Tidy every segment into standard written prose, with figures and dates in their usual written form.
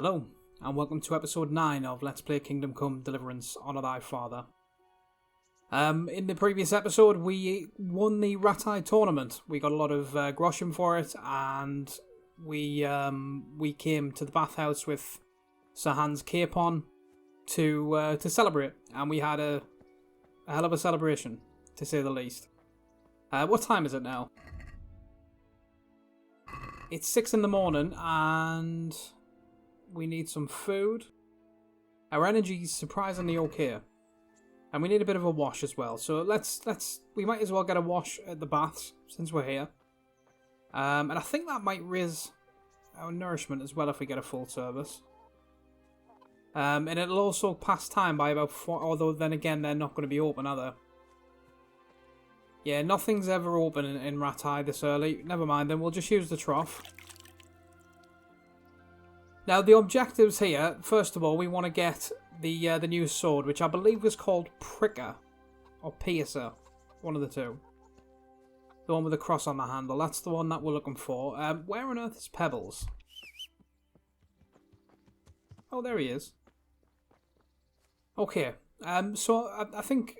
Hello, and welcome to episode 9 of Let's Play Kingdom Come Deliverance, Honor Thy Father. In the previous episode, we won the Rattay tournament. We got a lot of groschen for it, and we came to the bathhouse with Sir Hans' cape on to celebrate, and we had a hell of a celebration, to say the least. What time is it now? It's 6 in the morning, and we need some food. Our energy's surprisingly okay. And we need a bit of a wash as well. So we might as well get a wash at the baths since we're here. And I think that might raise our nourishment as well if we get a full service. And it'll also pass time by about 4, although then again they're not going to be open, are they? Yeah, nothing's ever open in Rattay this early. Never mind, then we'll just use the trough. Now, the objectives here, first of all, we want to get the new sword, which I believe was called Pricker, or Piercer, one of the two. The one with the cross on the handle, that's the one that we're looking for. Where on earth is Pebbles? Oh, there he is. Okay, so I think,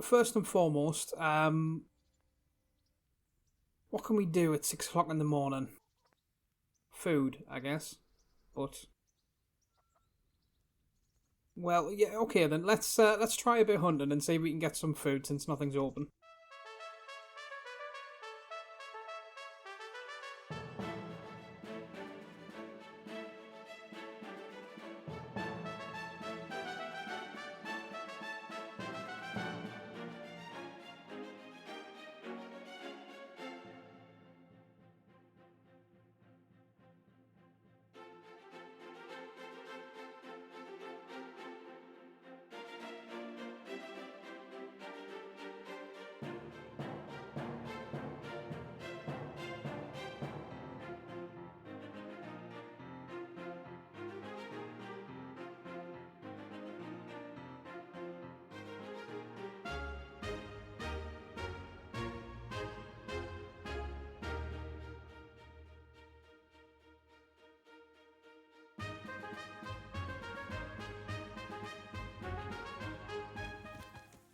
first and foremost, what can we do at 6 o'clock in the morning? Food, I guess. But well, yeah, okay then. Let's try a bit of hunting and see if we can get some food since nothing's open.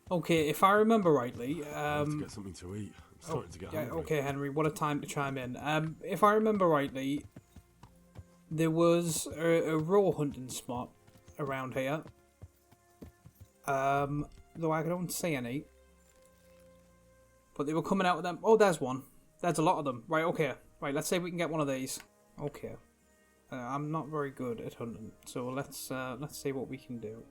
Okay, if I remember rightly, I need to get something to eat. I'm starting to get hungry. Okay, Henry, what a time to chime in. If I remember rightly, there was a raw hunting spot around here. Though I don't see any. But they were coming out with them. Oh, there's one. There's a lot of them. Right, okay. Right, let's see if we can get one of these. Okay. I'm not very good at hunting, so let's see what we can do.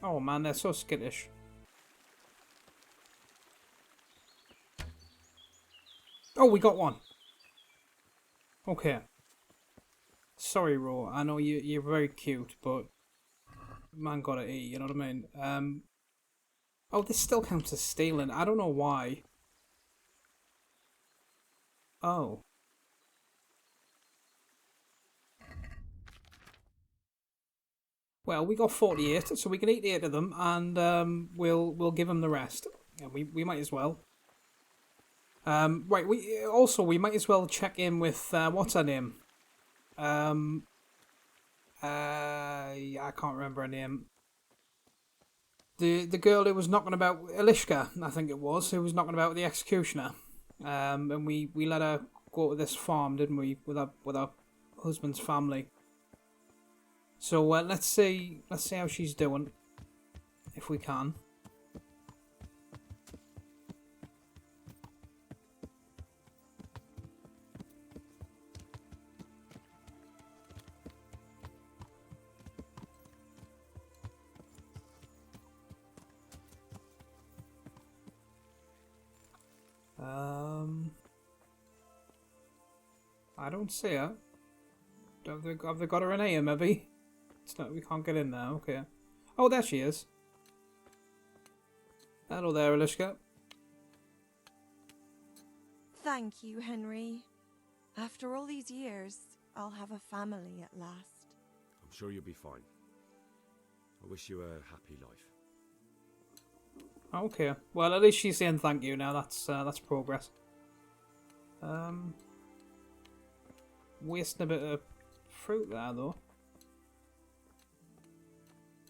Oh man, they're so skittish. Oh, we got one. Okay. Sorry, Ro. I know you're very cute, but man gotta eat. You know what I mean? Oh, this still counts as stealing. I don't know why. Oh. Well, we got 48, so we can eat 8 of them, and we'll give them the rest. Yeah, we might as well. Right. We might as well check in with what's her name? I can't remember her name. The girl who was knocking about, Elishka, I think it was, who was knocking about the executioner. And we let her go to this farm, didn't we, with her husband's family. So let's see how she's doing, if we can. I don't see her. Have they got her in here, maybe? It's not, we can't get in there, okay. Oh, there she is. Hello there, Elishka. Thank you, Henry. After all these years, I'll have a family at last. I'm sure you'll be fine. I wish you a happy life. Okay. Well, at least she's saying thank you now. That's progress. Wasting a bit of fruit there, though.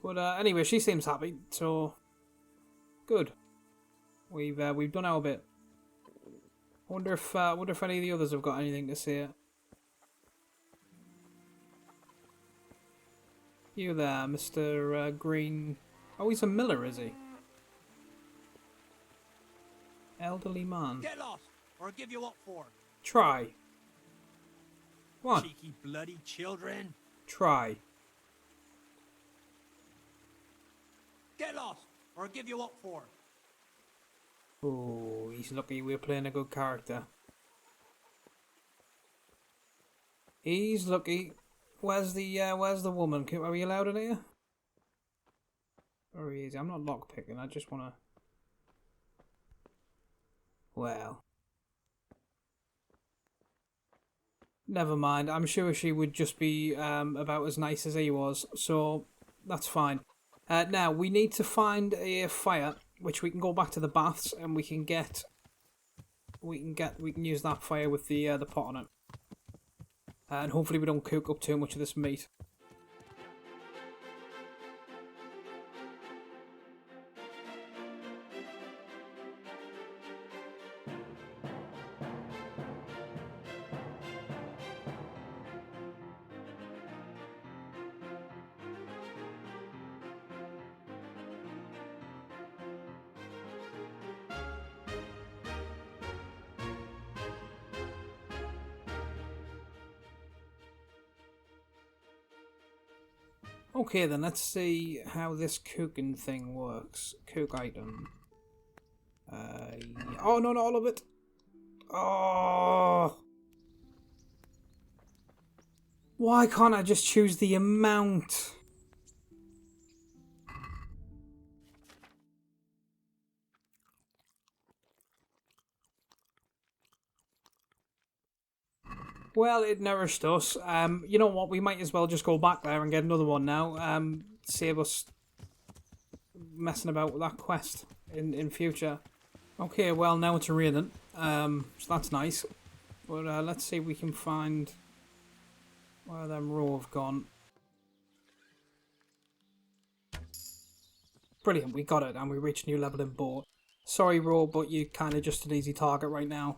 But anyway, she seems happy, so good. We've done our bit. I wonder if any of the others have got anything to say. You there, Mr. Green? Oh, he's a miller, is he? Elderly man. Get lost, or I'll give you up for. Try. What? Cheeky bloody children. Try. Get lost, or I'll give you up for. Oh, he's lucky we're playing a good character. He's lucky. Where's the woman? Are we allowed in here? Very easy. I'm not lockpicking. I just want to. Well. Never mind. I'm sure she would just be about as nice as he was. So that's fine. Now we need to find a fire, which we can go back to the baths and we can use that fire with the pot on it. And hopefully we don't cook up too much of this meat. Okay then, let's see how this cooking thing works. Cook item. Oh no, not all of it. Oh. Why can't I just choose the amount? Well, it nourished us. You know what? We might as well just go back there and get another one now. Save us messing about with that quest in future. Okay, well, now it's raining. So that's nice. But let's see if we can find where them row have gone. Brilliant, we got it, and we reached new level in boat. Sorry, row, but you're kind of just an easy target right now.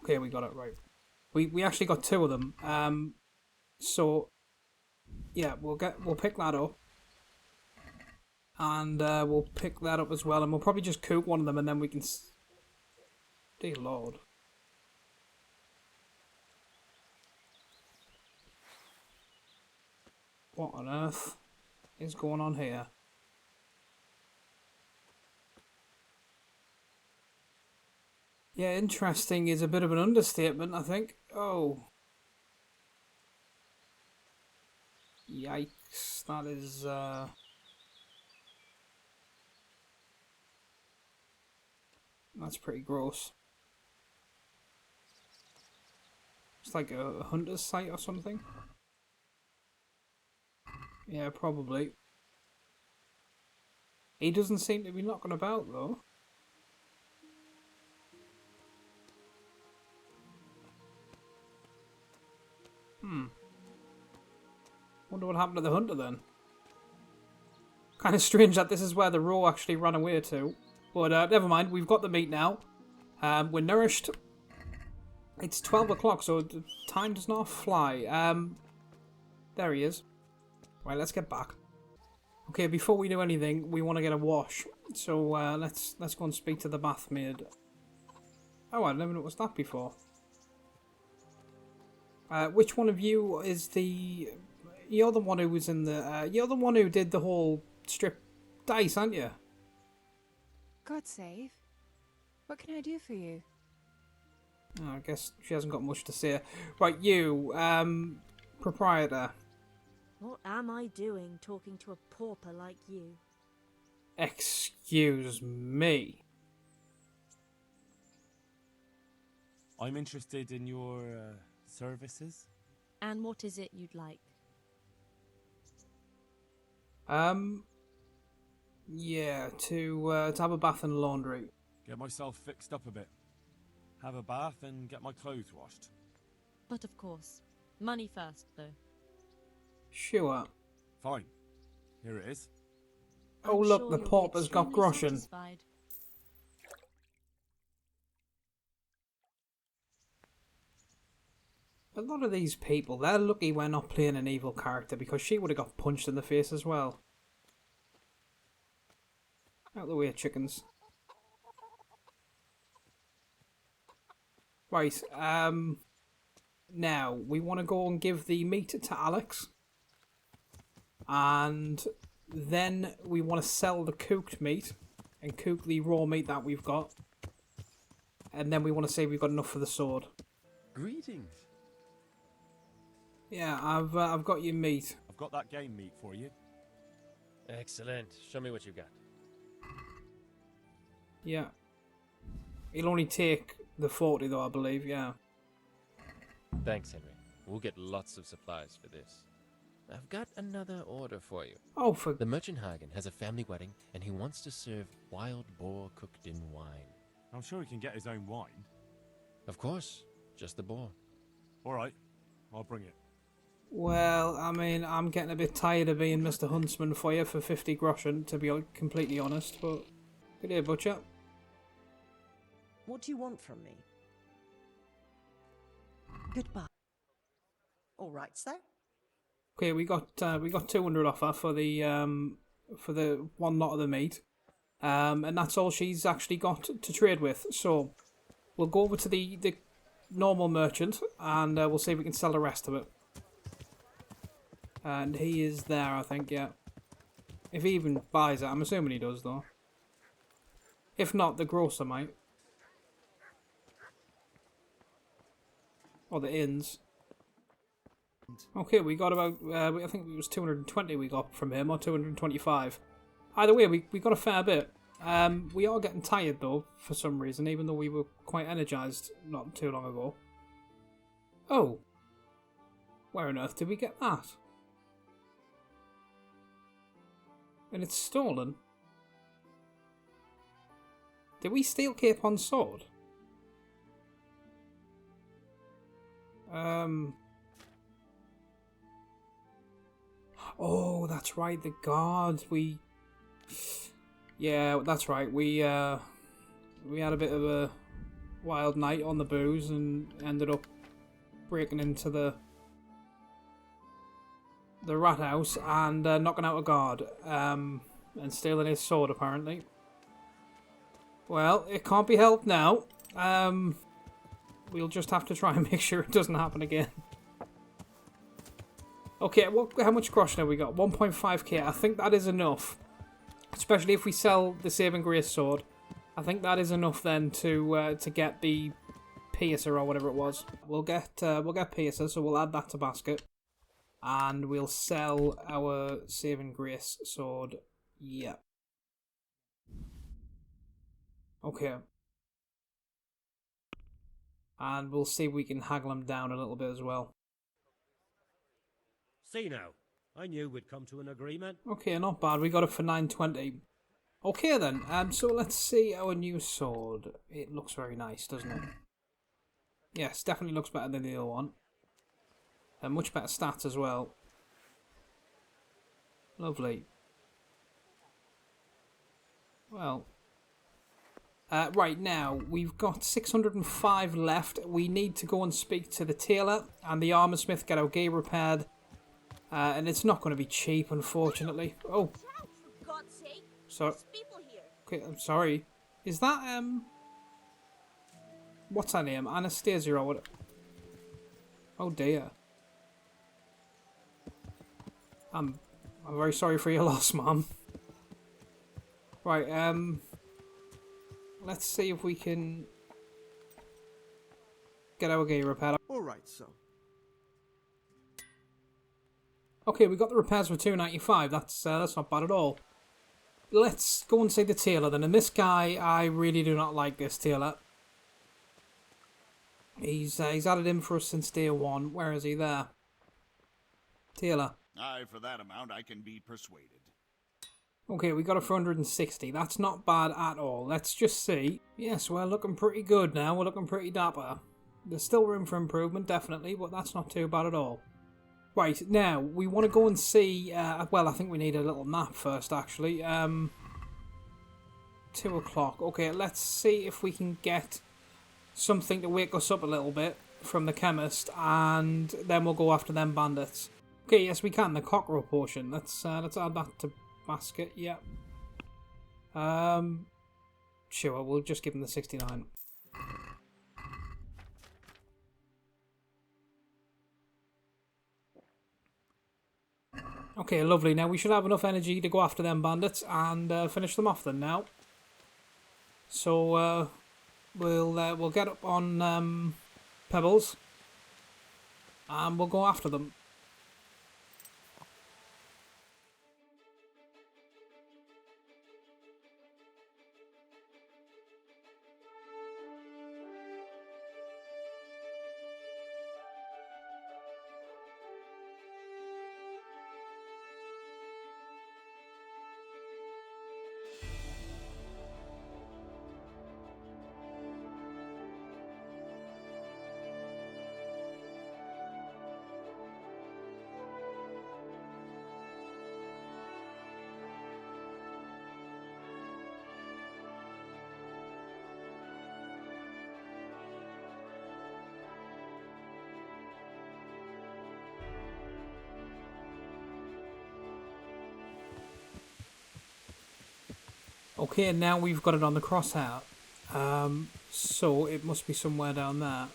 Okay, we got it right. We actually got two of them. So yeah, we'll pick that up, and we'll pick that up as well, and we'll probably just cook one of them, and then we can. Dear Lord. What on earth is going on here? Yeah, interesting is a bit of an understatement, I think. Oh. Yikes, that is, that's pretty gross. It's like a hunter's site or something. Yeah, probably. He doesn't seem to be knocking about, though. Wonder what happened to the hunter then. Kind of strange that this is where the row actually ran away to. But never mind, we've got the meat now. We're nourished. It's 12 o'clock, so the time does not fly. There he is. Right, let's get back. Okay, before we do anything, we want to get a wash. So let's go and speak to the bath maid. Oh, I never noticed that before. Which one of you is the... You're the one who was in the... you're the one who did the whole strip dice, aren't you? God save. What can I do for you? Oh, I guess she hasn't got much to say. Right, you, proprietor. What am I doing talking to a pauper like you? Excuse me. I'm interested in your services. And what is it you'd like? Yeah, to have a bath and laundry. Get myself fixed up a bit. Have a bath and get my clothes washed. But of course, money first, though. Sure. Fine. Here it is. Oh I'm look, sure the you'll be pauper's got extremely groschen. satisfied. A lot of these people, they're lucky we're not playing an evil character because she would have got punched in the face as well. Out of the way, chickens. Right, now, we want to go and give the meat to Alex. And then we want to sell the cooked meat and cook the raw meat that we've got. And then we want to say we've got enough for the sword. Greetings. Yeah, I've got your meat. I've got that game meat for you. Excellent. Show me what you got. Yeah. He'll only take the 40 though, I believe, yeah. Thanks, Henry. We'll get lots of supplies for this. I've got another order for you. Oh, for... The merchant Hagen has a family wedding, and he wants to serve wild boar cooked in wine. I'm sure he can get his own wine. Of course, just the boar. All right, I'll bring it. Well, I mean, I'm getting a bit tired of being Mr. Huntsman for you for 50 groschen, to be completely honest, but... Good day, butcher. What do you want from me? Goodbye. All right, sir. Okay, we got 200 offer for the one lot of the meat, and that's all she's actually got to trade with. So we'll go over to the normal merchant, and we'll see if we can sell the rest of it. And he is there, I think. Yeah, if he even buys it, I'm assuming he does though. If not, the grocer might, or the inns. Okay, we got about, I think it was 220 we got from him, or 225. Either way, we got a fair bit. We are getting tired, though, for some reason, even though we were quite energised not too long ago. Oh. Where on earth did we get that? And it's stolen. Did we steal Capon's sword? Oh, that's right, the guards, yeah, that's right, we had a bit of a wild night on the booze and ended up breaking into the Ratthaus and knocking out a guard, and stealing his sword, apparently. Well, it can't be helped now. We'll just have to try and make sure it doesn't happen again. Okay, how much groschen have we got? 1.5k. I think that is enough. Especially if we sell the Saving Grace sword. I think that is enough then to get the piercer or whatever it was. We'll get piercer, so we'll add that to basket. And we'll sell our Saving Grace sword. Yeah. Okay. And we'll see if we can haggle them down a little bit as well. See now, I knew we'd come to an agreement. Okay, not bad. We got it for 920. Okay then. So let's see our new sword. It looks very nice, doesn't it? Yes, definitely looks better than the other one. And much better stats as well. Lovely. Well. Right now, we've got 605 left. We need to go and speak to the tailor and the armor smith, get our gear repaired. And it's not going to be cheap, unfortunately. Oh. For God's sake, So, there's people here. okay, I'm sorry. Is that, what's her name? Anastasia or what? Oh dear. I'm very sorry for your loss, Mum. Right, let's see if we can get our gear repaired. Alright, so. Okay, we got the repairs for 295. That's not bad at all. Let's go and see the tailor then. And this guy, I really do not like this tailor. He's had it in for us since day one. Where is he? There. Tailor. Aye, for that amount I can be persuaded. Okay, we got a 460. That's not bad at all. Let's just see. Yes, we're looking pretty good now. We're looking pretty dapper. There's still room for improvement, definitely, but that's not too bad at all. Right, now, we want to go and see... well, I think we need a little nap first, actually. 2 o'clock. Okay, let's see if we can get something to wake us up a little bit from the chemist, and then we'll go after them bandits. Okay, yes, we can. The cockroach potion. Let's add that to basket. Yeah. Sure, we'll just give him the 69. Okay, lovely. Now we should have enough energy to go after them bandits and finish them off then now. So we'll get up on Pebbles and we'll go after them. Okay, now we've got it on the crosshair. So it must be somewhere down there.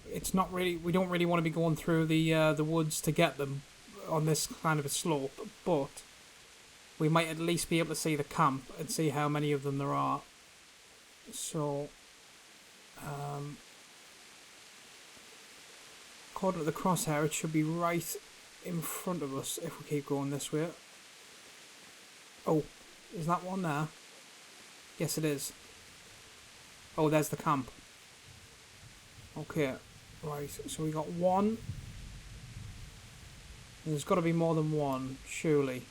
It's not really. We don't really want to be going through the woods to get them on this kind of a slope, but we might at least be able to see the camp and see how many of them there are. So, according to the crosshair, it should be right in front of us if we keep going this way. Oh, is that one there? Yes, it is. Oh, there's the camp. Okay, right, so we got one. There's got to be more than one, surely.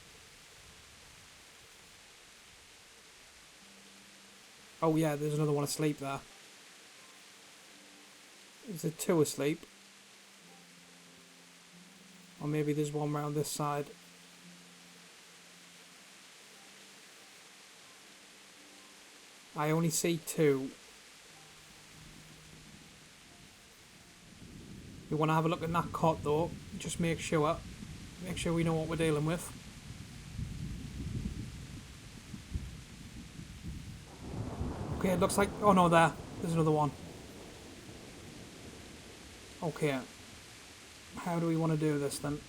Oh yeah, there's another one asleep there. Is there two asleep? Or maybe there's one round this side. I only see two. We want to have a look at that cot though. Just make sure we know what we're dealing with. Okay, it looks like... Oh no, there's another one. Okay. How do we want to do this then?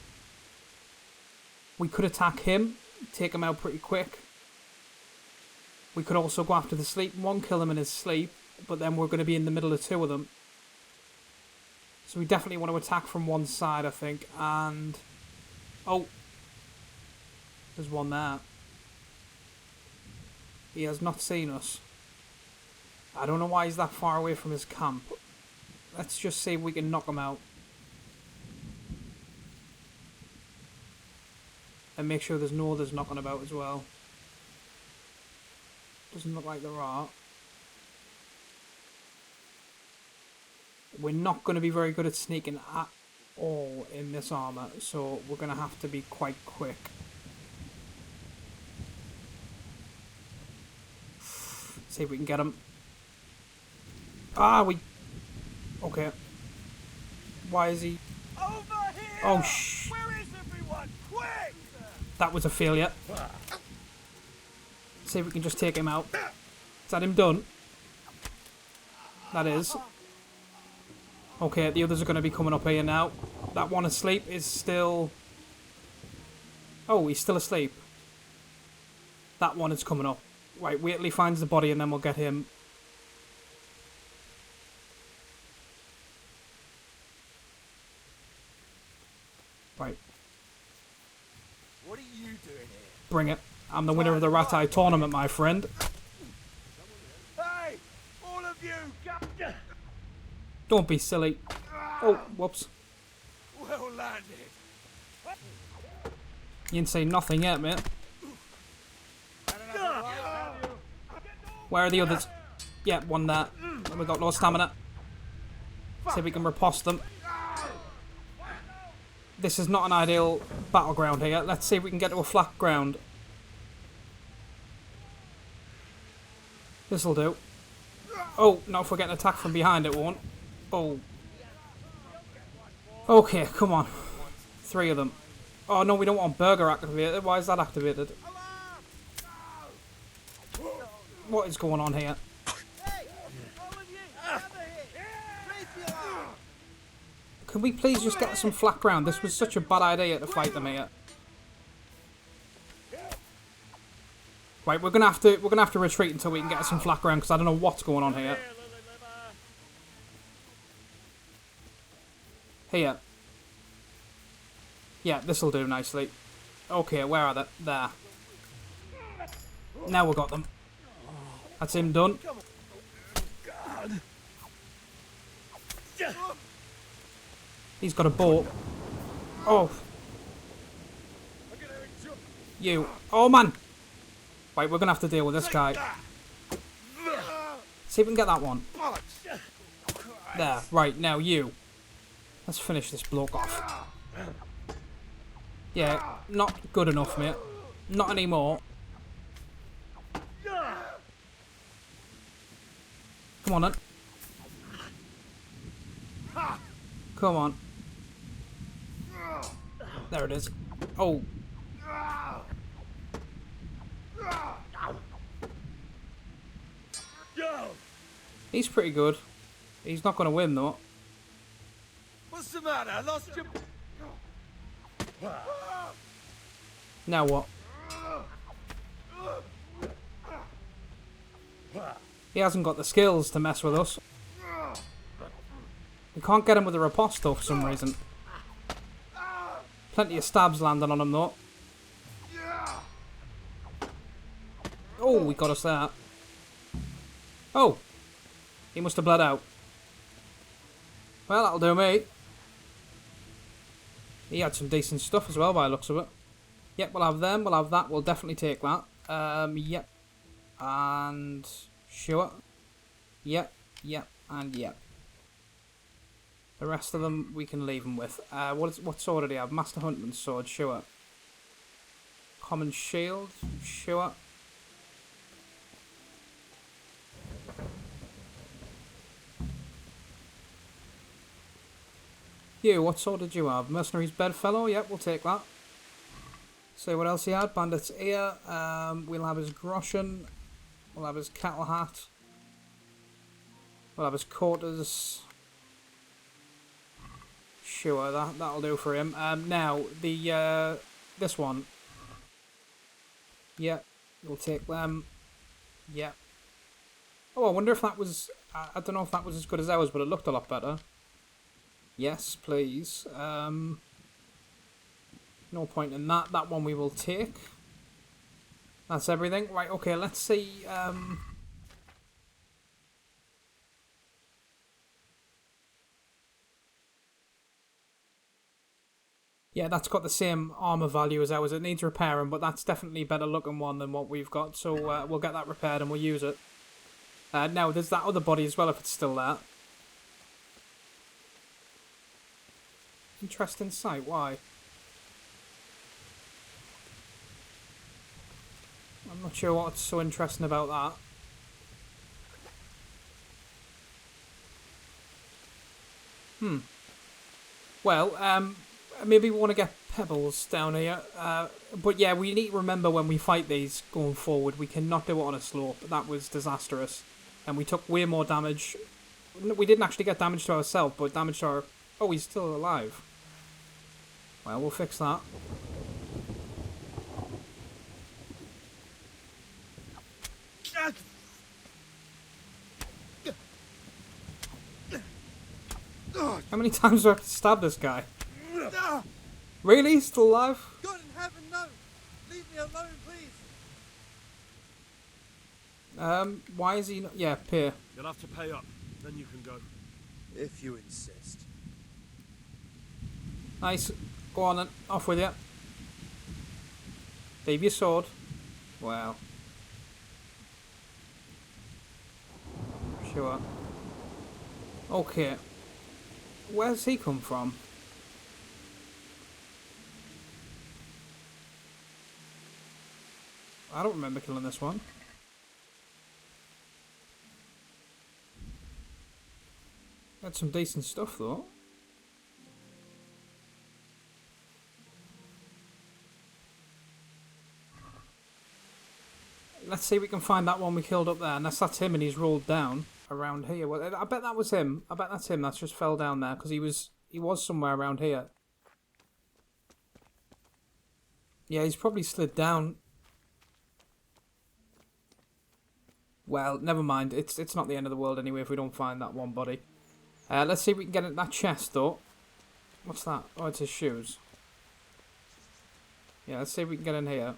We could attack him, take him out pretty quick. We could also go after the sleep one, kill him in his sleep, but then we're going to be in the middle of two of them. So we definitely want to attack from one side, I think, and... Oh! There's one there. He has not seen us. I don't know why he's that far away from his camp. Let's just see if we can knock him out. And make sure there's no others knocking about as well. Doesn't look like there are. We're not going to be very good at sneaking at all in this armour, so we're going to have to be quite quick. See if we can get him. Ah, we... Okay. Why is he... Over here! Oh, Where is everyone? Quick! That was a failure. See if we can just take him out. Is that him done? That is. Okay, the others are going to be coming up here now. That one asleep is still... Oh, he's still asleep. That one is coming up. Right, wait till he finds the body and then we'll get him. Right. What are you doing here? Bring it. I'm the winner of the Rattay tournament, my friend. Hey! All of you! Don't be silly. Oh, whoops. Well landed. You ain't saying nothing yet, mate. Where are the others? Yeah, one there. And we got no stamina. See if we can riposte them. This is not an ideal battleground here. Let's see if we can get to a flat ground. This'll do. Oh, no, if we're getting attacked from behind, it won't. Oh. Okay, come on. 3 of them. Oh, no, we don't want burger activated. Why is that activated? What is going on here? Can we please just get some flat ground? This was such a bad idea to fight them here. Right, we're gonna have to retreat until we can get some flat ground because I don't know what's going on here. Here. Yeah, this'll do nicely. Okay, where are they? There. Now we've got them. That's him done. He's got a boat. Oh. You. Oh, man. Right, we're going to have to deal with this guy. See if we can get that one. There. Right, now you. Let's finish this bloke off. Yeah, not good enough, mate. Not anymore. Come on, then. Come on. There it is. Oh. He's pretty good. He's not going to win, though. What's the matter? I lost your... Now what? He hasn't got the skills to mess with us. We can't get him with a riposte though for some reason. Plenty of stabs landing on him though. Oh, we got us there. Oh! He must have bled out. Well, that'll do me. He had some decent stuff as well by the looks of it. Yep, we'll have them, we'll have that, we'll definitely take that. Yep. And... sure. Yep, and yep. The rest of them we can leave them with. What sword do they have? Master Huntman's sword, sure. Common shield, sure. You, what sword did you have? Mercenary's Bedfellow? Yep, we'll take that. See what else he had? Bandit's Ear. We'll have his Groschen. We'll have his cattle hat. We'll have his quarters. Sure, that'll do for him. Now, the this one. Yep, we'll take them. Yep. Oh, I wonder if that was... I don't know if that was as good as ours, but it looked a lot better. Yes, please. No point in that. That one we will take. That's everything. Right, okay, let's see. Yeah, that's got the same armour value as ours. It needs repairing, but that's definitely a better looking one than what we've got. So we'll get that repaired and we'll use it. Now, there's that other body as well if it's still there. Interesting sight, why? I'm not sure what's so interesting about that. Well, maybe we want to get pebbles down here. But yeah, we need to remember when we fight these going forward, we cannot do it on a slope. That was disastrous. And we took way more damage. We didn't actually get damage to ourselves, but damage to our... Oh, he's still alive. Well, we'll fix that. How many times do I have to stab this guy? Really? He's still alive? God in heaven, no! Leave me alone, please! Why is he not... Yeah, Pier. You'll have to pay up, then you can go. If you insist. Nice. Go on then. Off with you. Leave your sword. Well. Sure. Okay. Where's he come from? I don't remember killing this one. Had some decent stuff though. Let's see if we can find that one we killed up there. Unless that's him and he's rolled down around here. Well, I bet that was him. I bet that's him. That's just fell down there because he was somewhere around here. Yeah, he's probably slid down. Well, never mind. It's not the end of the world anyway if we don't find that one body. Let's see if we can get at that chest though. What's that? Oh, it's his shoes. Yeah, let's see if we can get in here.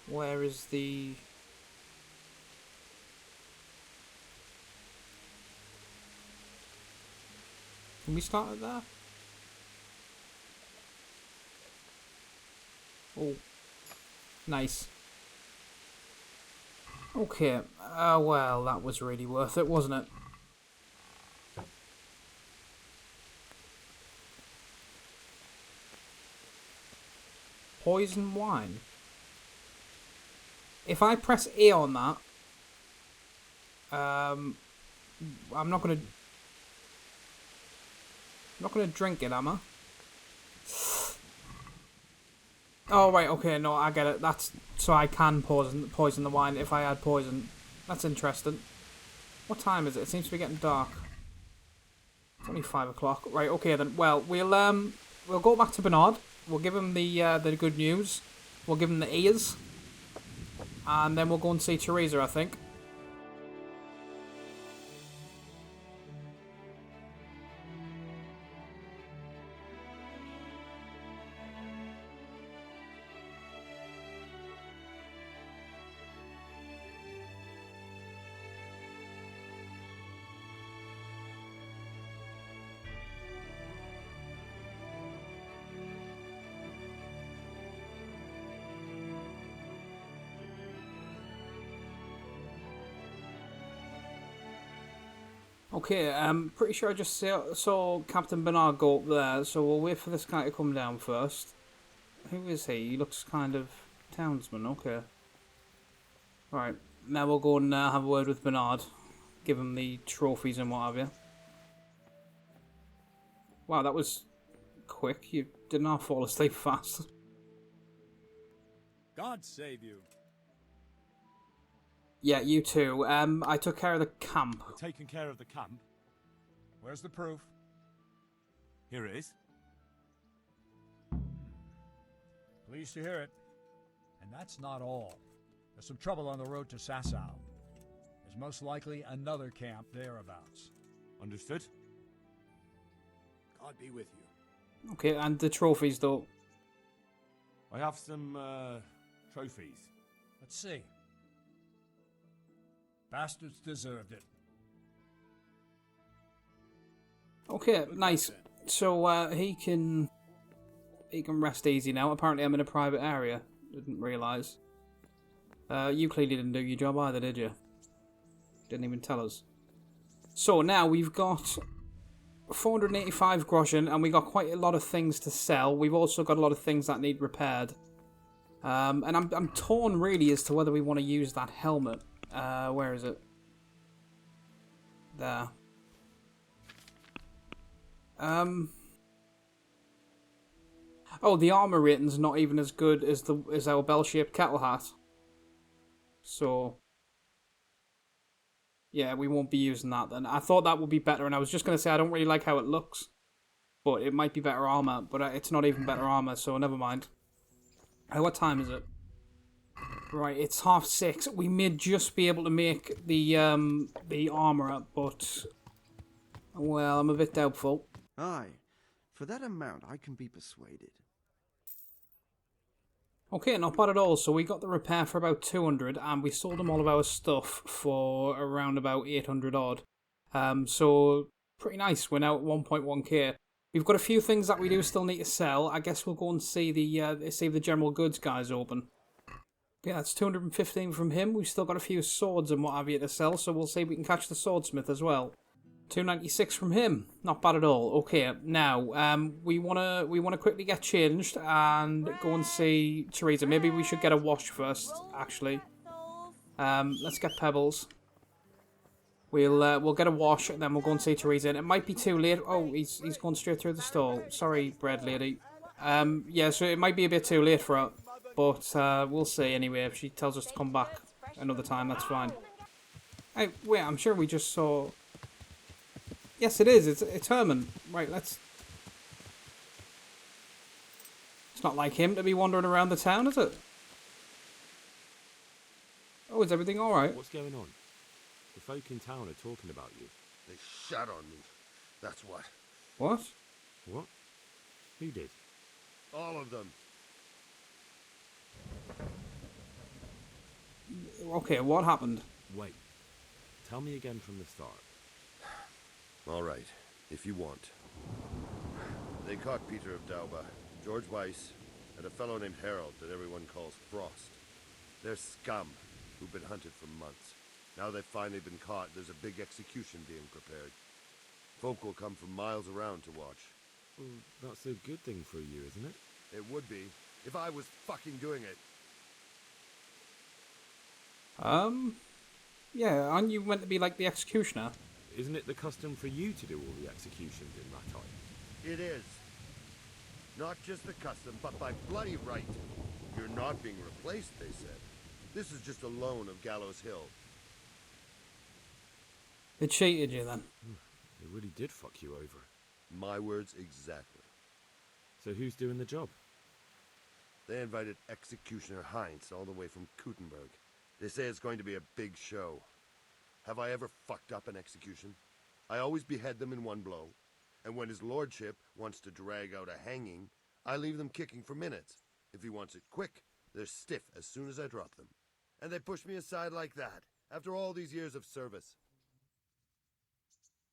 Where is the... Can we start it there? Oh. Nice. Okay. Well, that was really worth it, wasn't it? Poison wine. If I press A on that, I'm not gonna drink it, am I? Oh right, okay, no, I get it. That's so I can poison the wine if I add poison. That's interesting. What time is it? It seems to be getting dark. It's only 5 o'clock. Right, okay then. Well, we'll go back to Bernard. We'll give him the good news. We'll give him the ears. And then we'll go and see Teresa, I think. Okay, I'm pretty sure I just saw Captain Bernard go up there, so we'll wait for this guy to come down first. Who is he? He looks kind of townsman, okay. Right, now we'll go and have a word with Bernard. Give him the trophies and what have you. Wow, that was quick. You did not fall asleep fast. God save you. Yeah, you too. I took care of the camp. You're taking care of the camp? Where's the proof? Here it is. Pleased to hear it. And that's not all. There's some trouble on the road to Sasau. There's most likely another camp thereabouts. Understood. God be with you. Okay, and the trophies though. I have some trophies. Let's see. Bastards deserved it. Okay, nice. So he can rest easy now. Apparently I'm in a private area. Didn't realise. You clearly didn't do your job either, did you? Didn't even tell us. So now we've got 485 groschen and we got quite a lot of things to sell. We've also got a lot of things that need repaired. And I'm torn really as to whether we want to use that helmet. Where is it? There. Oh, the armor rating's not even as good as our bell-shaped kettle hat. So yeah, we won't be using that then. I thought that would be better, and I was just going to say I don't really like how it looks, but it might be better armor. But it's not even better armor, so never mind. What time is it? Right, it's 6:30. We may just be able to make the armor, but well, I'm a bit doubtful. Aye, for that amount I can be persuaded. Okay, not bad at all. So we got the repair for about 200, and we sold them all of our stuff for around about 800 odd. So pretty nice. We're now at 1.1k. We've got a few things that we do still need to sell. I guess we'll go and see the general goods guys open. Yeah, that's 215 from him. We've still got a few swords and what have you to sell, so we'll see if we can catch the swordsmith as well. 296 from him. Not bad at all. Okay, now we wanna quickly get changed and go and see Teresa. Maybe we should get a wash first, actually. Let's get pebbles. We'll get a wash and then we'll go and see Teresa. And it might be too late. Oh, he's gone straight through the stall. Sorry, bread lady. Yeah, so it might be a bit too late for her, but we'll see anyway. If she tells us to come back another time, that's fine. Hey, wait, I'm sure we just saw. Yes, it is. It's Herman. Right, let's. It's not like him to be wandering around the town, is it? Oh, is everything all right? What's going on? The folk in town are talking about you. They shot on me. That's what. What? What? Who did? All of them. Okay, what happened? Wait. Tell me again from the start. All right, if you want. They caught Peter of Dauba, George Weiss, and a fellow named Harold that everyone calls Frost. They're scum who've been hunted for months. Now they've finally been caught, there's a big execution being prepared. Folk will come from miles around to watch. Well, that's a good thing for you, isn't it? It would be, if I was fucking doing it. Yeah, aren't you meant to be like the executioner? Isn't it the custom for you to do all the executions in Rattay? It is. Not just the custom, but by bloody right. You're not being replaced, they said. This is just a loan of Gallows Hill. They cheated you then. They really did fuck you over. My words exactly. So who's doing the job? They invited Executioner Heinz all the way from Kuttenberg. They say it's going to be a big show. Have I ever fucked up an execution? I always behead them in one blow. And when his lordship wants to drag out a hanging, I leave them kicking for minutes. If he wants it quick, they're stiff as soon as I drop them. And they push me aside like that, after all these years of service.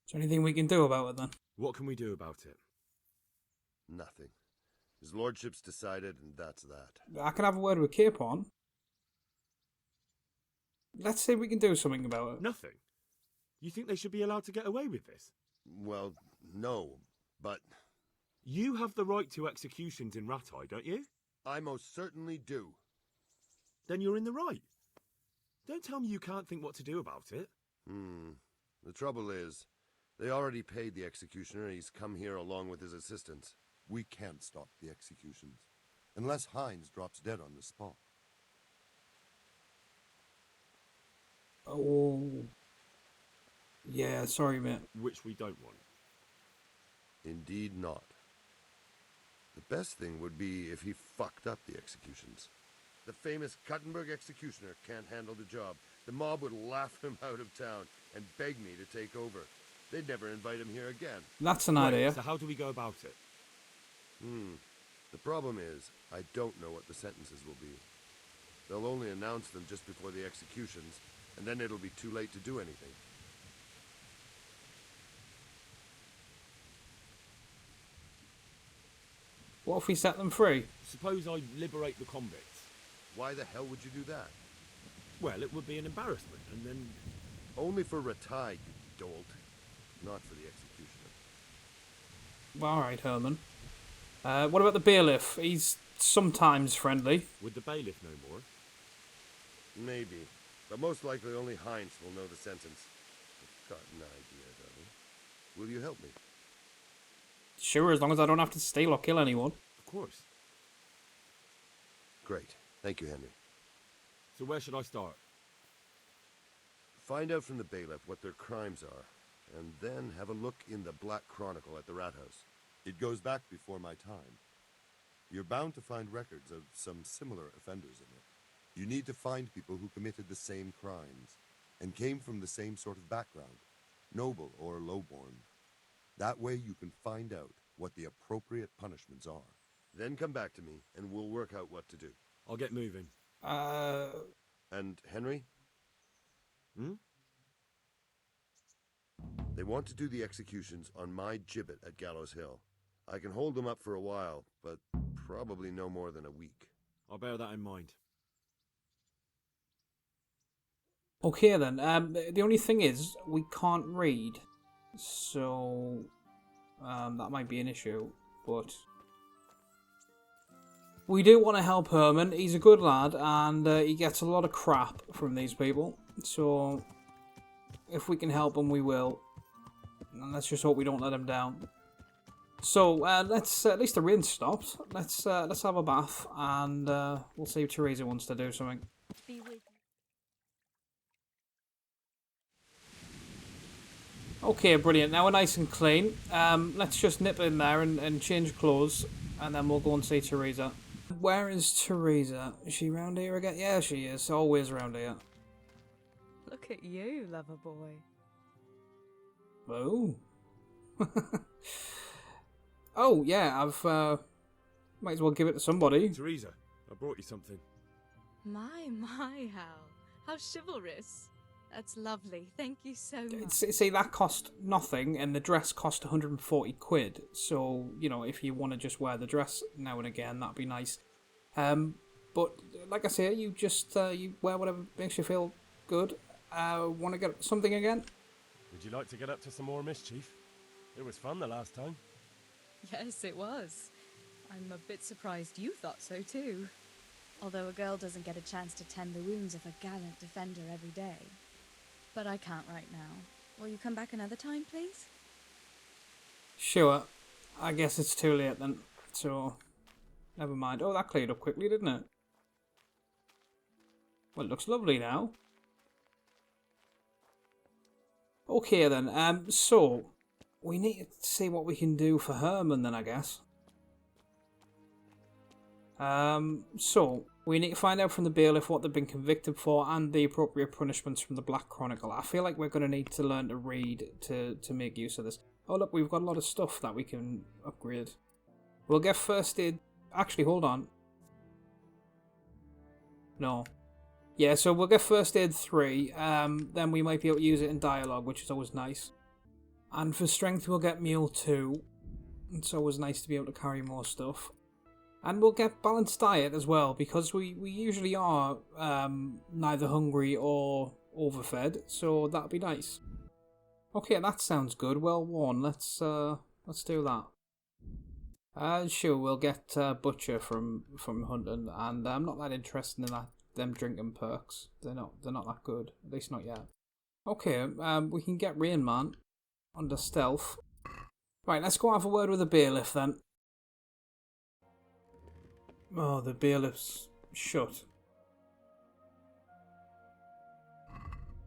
Is there anything we can do about it then? What can we do about it? Nothing. His lordship's decided, and that's that. I can have a word with Capon. Let's see if we can do something about it. Nothing? You think they should be allowed to get away with this? Well, no, but... You have the right to executions in Rattay, don't you? I most certainly do. Then you're in the right. Don't tell me you can't think what to do about it. The trouble is, they already paid the executioner and he's come here along with his assistants. We can't stop the executions, unless Heinz drops dead on the spot. Oh. Yeah, sorry, mate. Which we don't want. Indeed not. The best thing would be if he fucked up the executions. The famous Kuttenberg executioner can't handle the job. The mob would laugh him out of town and beg me to take over. They'd never invite him here again. That's an idea. So how do we go about it? The problem is, I don't know what the sentences will be. They'll only announce them just before the executions, and then it'll be too late to do anything. What if we set them free? Suppose I liberate the convicts. Why the hell would you do that? Well, it would be an embarrassment, and then... Only for Rattay, you dolt. Not for the executioner. Alright, Herman. What about the bailiff? He's sometimes friendly. Would the bailiff know more? Maybe. But most likely only Heinz will know the sentence. I've got an idea, though. Will you help me? Sure, as long as I don't have to steal or kill anyone. Of course. Great. Thank you, Henry. So where should I start? Find out from the bailiff what their crimes are, and then have a look in the Black Chronicle at the Ratthaus. It goes back before my time. You're bound to find records of some similar offenders in it. You need to find people who committed the same crimes, and came from the same sort of background, noble or lowborn. That way you can find out what the appropriate punishments are. Then come back to me, and we'll work out what to do. I'll get moving. And Henry? Hmm? They want to do the executions on my gibbet at Gallows Hill. I can hold them up for a while, but probably no more than a week. I'll bear that in mind. Okay then. The only thing is we can't read, so that might be an issue. But we do want to help Herman. He's a good lad, and he gets a lot of crap from these people. So if we can help him, we will. And let's just hope we don't let him down. So let's at least the rain stopped. Let's have a bath, and we'll see if Teresa wants to do something. Be with you. Okay, brilliant. Now we're nice and clean. Let's just nip in there and change clothes, and then we'll go and see Teresa. Where is Teresa? Is she round here again? Yeah, she is. Always round here. Look at you, lover boy. Oh. Oh, yeah, I've, might as well give it to somebody. Teresa, I brought you something. My, Hal. How chivalrous. That's lovely. Thank you so much. See, that cost nothing, and the dress cost 140 quid. So, you know, if you want to just wear the dress now and again, that'd be nice. But, like I say, you just, you wear whatever makes you feel good. Want to get something again? Would you like to get up to some more mischief? It was fun the last time. Yes, it was. I'm a bit surprised you thought so too. Although a girl doesn't get a chance to tend the wounds of a gallant defender every day. But I can't right now. Will you come back another time, please? Sure. I guess it's too late then. So, never mind. Oh, that cleared up quickly, didn't it? Well, it looks lovely now. Okay then, so, we need to see what we can do for Herman then, I guess. So, we need to find out from the bailiff what they've been convicted for and the appropriate punishments from the Black Chronicle. I feel like we're going to need to learn to read to make use of this. Oh look, we've got a lot of stuff that we can upgrade. We'll get first aid... Actually, hold on. No. Yeah, so we'll get first aid 3, then we might be able to use it in dialogue, which is always nice. And for strength we'll get mule 2. It's always nice to be able to carry more stuff. And we'll get balanced diet as well, because we usually are neither hungry or overfed, so that'd be nice. Okay, that sounds good. Well worn. Let's do that. Sure, we'll get butcher from hunting, and I'm not that interested in them drinking perks. They're not that good, at least not yet. Okay, we can get Rain Man under stealth. Right, let's go have a word with the bailiff then. Oh, the bailiff's shut.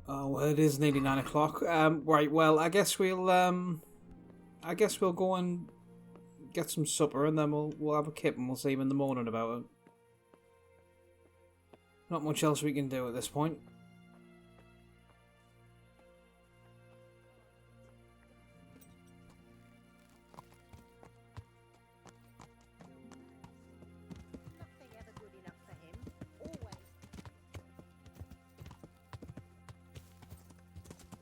Oh, well, it is nearly 9 o'clock. Right, well, I guess we'll go and get some supper, and then we'll have a kip, and we'll see him in the morning about it. Not much else we can do at this point.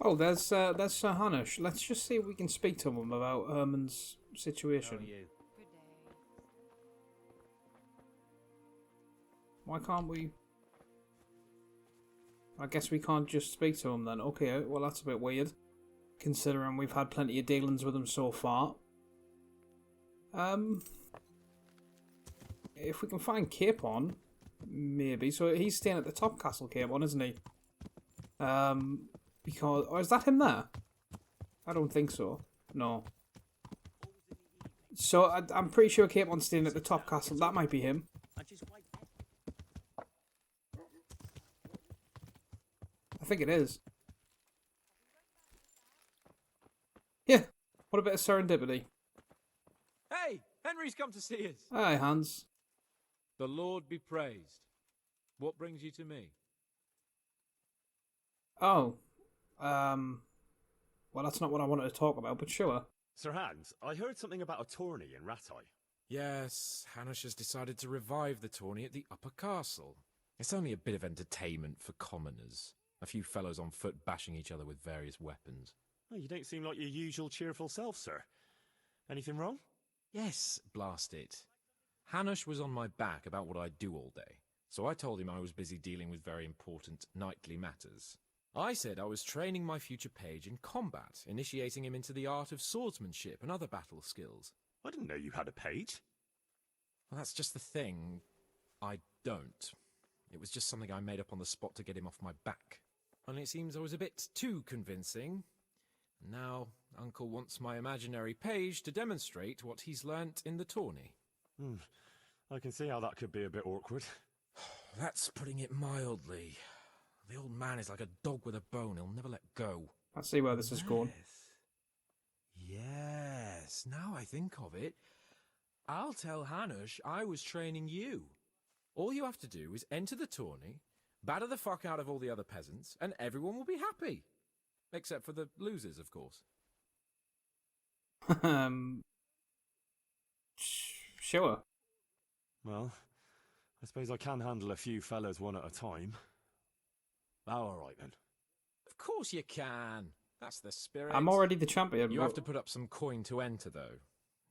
Oh, there's Sir Hanush. Let's just see if we can speak to him about Herman's situation. Why can't we? I guess we can't just speak to him then. Okay, well that's a bit weird, considering we've had plenty of dealings with him so far. If we can find Capon, maybe. So he's staying at the top castle, Capon, isn't he? Because... Oh, is that him there? I don't think so. No. So, I'm pretty sure Capon's staying at the top castle. That might be him. I think it is. Yeah. What a bit of serendipity. Hey! Henry's come to see us! Hi, Hans. The Lord be praised. What brings you to me? Oh. Well, that's not what I wanted to talk about, but sure. Sir Hans, I heard something about a tourney in Rattay. Yes, Hanush has decided to revive the tourney at the upper castle. It's only a bit of entertainment for commoners. A few fellows on foot bashing each other with various weapons. Oh, you don't seem like your usual cheerful self, sir. Anything wrong? Yes, blast it. Hanush was on my back about what I'd do all day, so I told him I was busy dealing with very important knightly matters. I said I was training my future page in combat, initiating him into the art of swordsmanship and other battle skills. I didn't know you had a page. Well, that's just the thing. I don't. It was just something I made up on the spot to get him off my back. Only it seems I was a bit too convincing. Now, Uncle wants my imaginary page to demonstrate what he's learnt in the tourney. I can see how that could be a bit awkward. That's putting it mildly. The old man is like a dog with a bone. He'll never let go. I see where this is going. Yes, now I think of it. I'll tell Hanush I was training you. All you have to do is enter the tourney, batter the fuck out of all the other peasants, and everyone will be happy. Except for the losers, of course. Sure. Well, I suppose I can handle a few fellas one at a time. All right then. Of course you can. That's the spirit. I'm already the champion. You have to put up some coin to enter, though.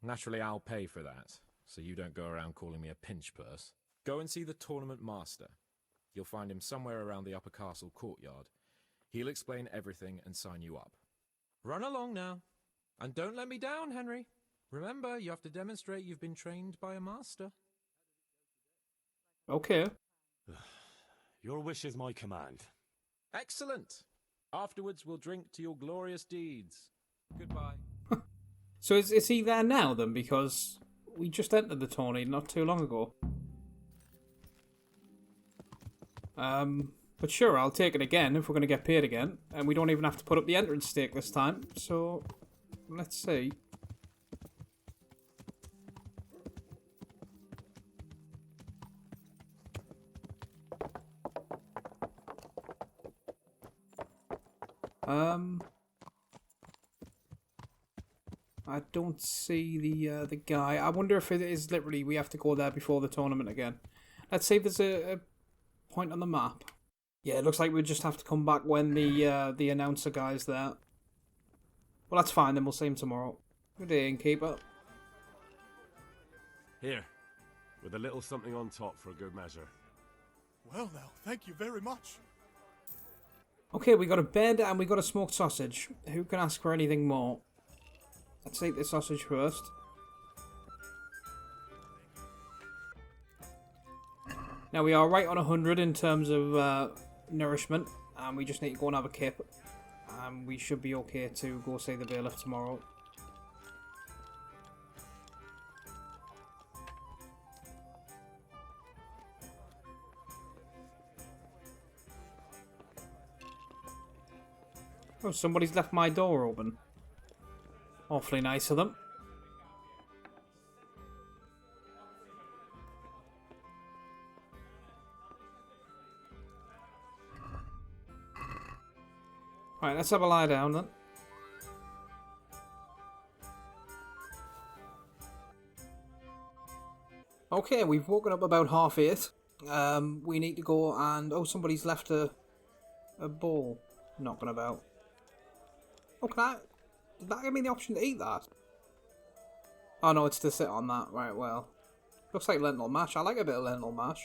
Naturally, I'll pay for that, so you don't go around calling me a pinch purse. Go and see the tournament master. You'll find him somewhere around the upper castle courtyard. He'll explain everything and sign you up. Run along now. And don't let me down, Henry. Remember, you have to demonstrate you've been trained by a master. Okay. Your wish is my command. Excellent. Afterwards, we'll drink to your glorious deeds. Goodbye. So is he there now, then? Because we just entered the tourney not too long ago. But sure, I'll take it again if we're going to get paid again. And we don't even have to put up the entrance stake this time. So, let's see. I don't see the guy. I wonder if it is literally we have to go there before the tournament again. Let's see if there's a point on the map. Yeah, it looks like we just have to come back when the announcer guy's there. Well, that's fine, then we'll see him tomorrow. Good day, innkeeper. Here, with a little something on top for a good measure. Well now, thank you very much. Okay, we got a bed and we got a smoked sausage. Who can ask for anything more? Let's eat the sausage first. Now we are right on 100 in terms of nourishment, and we just need to go and have a kip. And we should be okay to go see the bailiff tomorrow. Oh, somebody's left my door open. Awfully nice of them. Right, let's have a lie down then. Okay, we've woken up about 8:30. We need to go and... Oh, somebody's left a bowl knocking about. Oh, can I... Did that give me the option to eat that? Oh no, it's to sit on that. Right, well. Looks like lentil mash. I like a bit of lentil mash.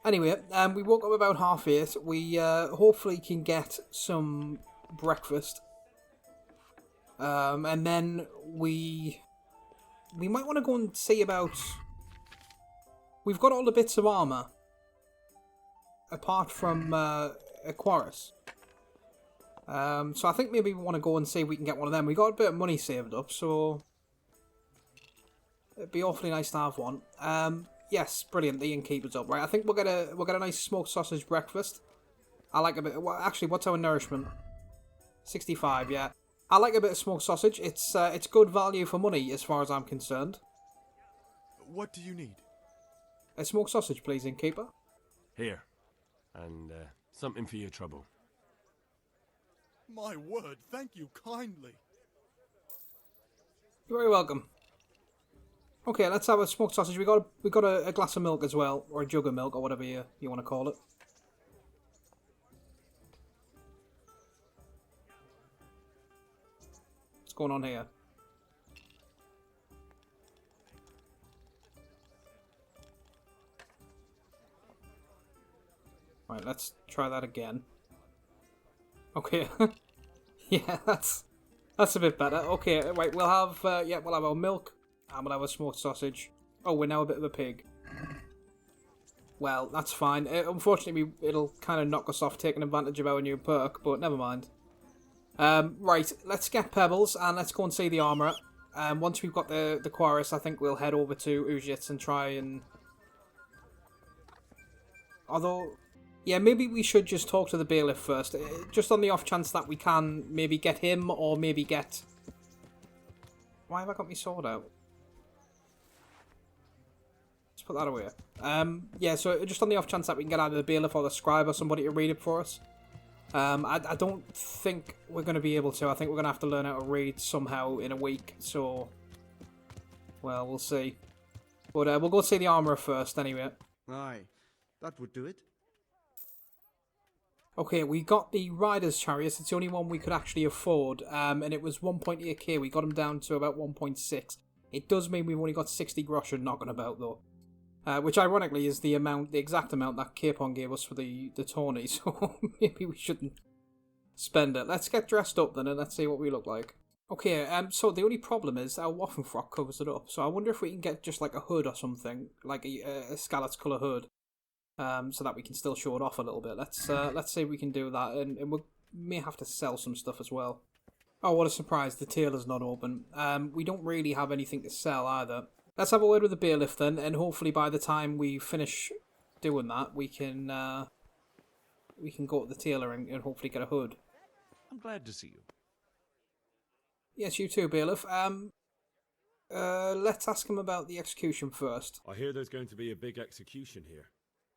Anyway, we woke up about 8:30. We hopefully can get some breakfast. And then we might want to go and see about... We've got all the bits of armour. Apart from Aquarius. So I think maybe we want to go and see if we can get one of them. We got a bit of money saved up, so it'd be awfully nice to have one. Yes, brilliant. The innkeeper's up, right? I think we'll get a nice smoked sausage breakfast. I like a bit. Well, actually, what's our nourishment? 65. Yeah, I like a bit of smoked sausage. It's good value for money as far as I'm concerned. What do you need? A smoked sausage, please, innkeeper. Here, and something for your trouble. My word, thank you kindly. You're very welcome. Okay, let's have a smoked sausage. We got a glass of milk as well, or a jug of milk, or whatever you want to call it. What's going on here? Right, let's try that again. Okay. Yeah, that's a bit better. Okay, right, we'll have we'll have our milk and we'll have a smoked sausage. Oh, we're now a bit of a pig. Well, that's fine. Unfortunately, it'll kind of knock us off taking advantage of our new perk, but never mind. Right, let's get Pebbles and let's go and see the armourer. Once we've got the chorus, I think we'll head over to Ujits and try and... Although, yeah, maybe we should just talk to the bailiff first. Just on the off chance that we can maybe get him or maybe get... Why have I got my sword out? Let's put that away. Yeah, so just on the off chance that we can get either the bailiff or the scribe or somebody to read it for us. I don't think we're going to be able to. I think we're going to have to learn how to read somehow in a week. So, well, we'll see. But we'll go see the armourer first anyway. Aye, that would do it. Okay, we got the rider's chariot. It's the only one we could actually afford. And it was 1.8k. We got him down to about 1.6. It does mean we've only got 60 groschen knocking about though. Which ironically is the exact amount that Capon gave us for the tourney, so maybe we shouldn't spend it. Let's get dressed up then and let's see what we look like. Okay, so the only problem is our waffle frock covers it up, so I wonder if we can get just like a hood or something, like a Scarlet's colour hood, so that we can still show it off a little bit. Let's see if we can do that, and we may have to sell some stuff as well. Oh, what a surprise, the tailor's not open. We don't really have anything to sell either. Let's have a word with the bailiff then, and hopefully by the time we finish doing that, we can go to the tailor and hopefully get a hood. I'm glad to see you. Yes, you too, bailiff. Let's ask him about the execution first. I hear there's going to be a big execution here.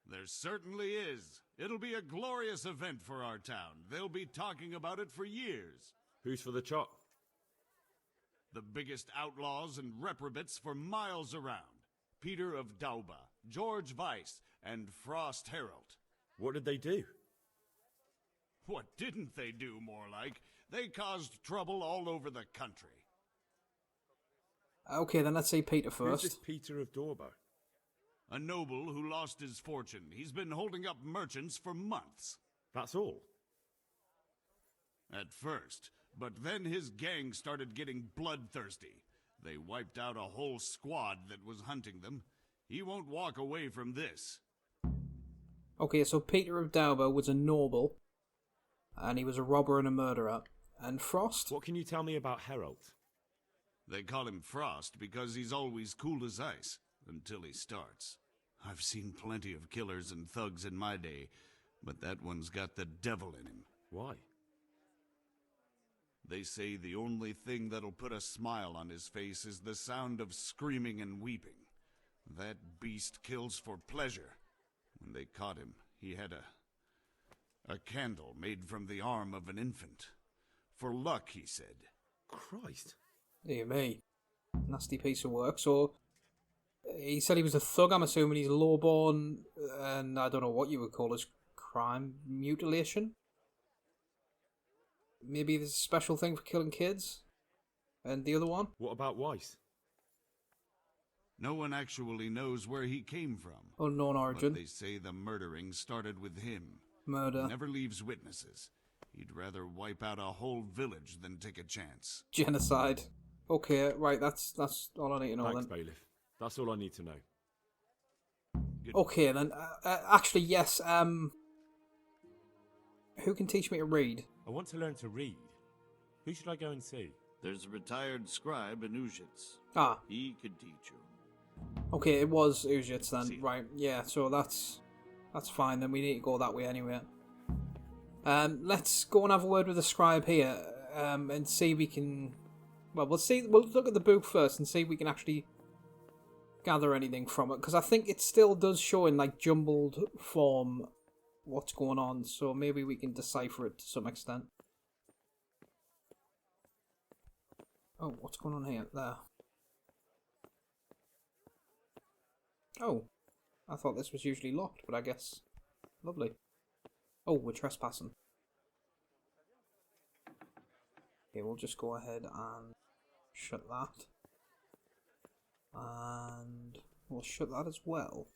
There certainly is. It'll be a glorious event for our town. They'll be talking about it for years. Who's for the chop? The biggest outlaws and reprobates for miles around. Peter of Dauba, George Weiss, and Frost Herald. What did they do? What didn't they do, more like? They caused trouble all over the country. Okay, then let's see Peter first. Who's this Peter of Dauba? A noble who lost his fortune. He's been holding up merchants for months. That's all? At first. But then his gang started getting bloodthirsty. They wiped out a whole squad that was hunting them. He won't walk away from this. Okay, so Peter of Dauba was a noble, and he was a robber and a murderer. And Frost? What can you tell me about Herald? They call him Frost because he's always cool as ice, until he starts. I've seen plenty of killers and thugs in my day, but that one's got the devil in him. Why? They say the only thing that'll put a smile on his face is the sound of screaming and weeping. That beast kills for pleasure. When they caught him, he had a candle made from the arm of an infant. For luck, he said. Christ. Dear me. Nasty piece of work. So, he said he was a thug. I'm assuming he's lowborn, and I don't know what you would call his crime. Mutilation? Maybe there's a special thing for killing kids? And the other one? What about Weiss? No one actually knows where he came from. Unknown origin. But they say the murdering started with him. Murder. He never leaves witnesses. He'd rather wipe out a whole village than take a chance. Genocide. Okay, right, that's all I need to know. Thanks, then. bailiff. That's all I need to know. Okay, then. Actually, yes, who can teach me to read? I want to learn to read. Who should I go and see? There's a retired scribe in Ujits. Ah. He could teach you. Okay, it was Ujits then. Right, yeah, so that's fine, then we need to go that way anyway. Let's go and have a word with the scribe here, and see if we can... Well, we'll look at the book first and see if we can actually gather anything from it, because I think it still does show in, like, jumbled form what's going on, so maybe we can decipher it to some extent. Oh, what's going on here? There. Oh, I thought this was usually locked, but I guess... Lovely. Oh, we're trespassing. Okay, we'll just go ahead and shut that. And we'll shut that as well.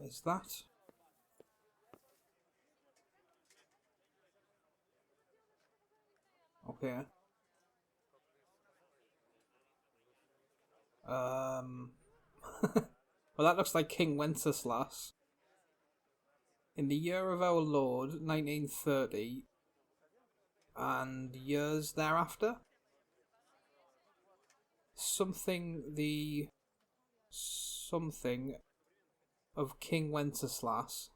Is that? Okay. Well, that looks like King Wenceslas. In the year of our Lord, 1930, and years thereafter, something of King Wenceslas,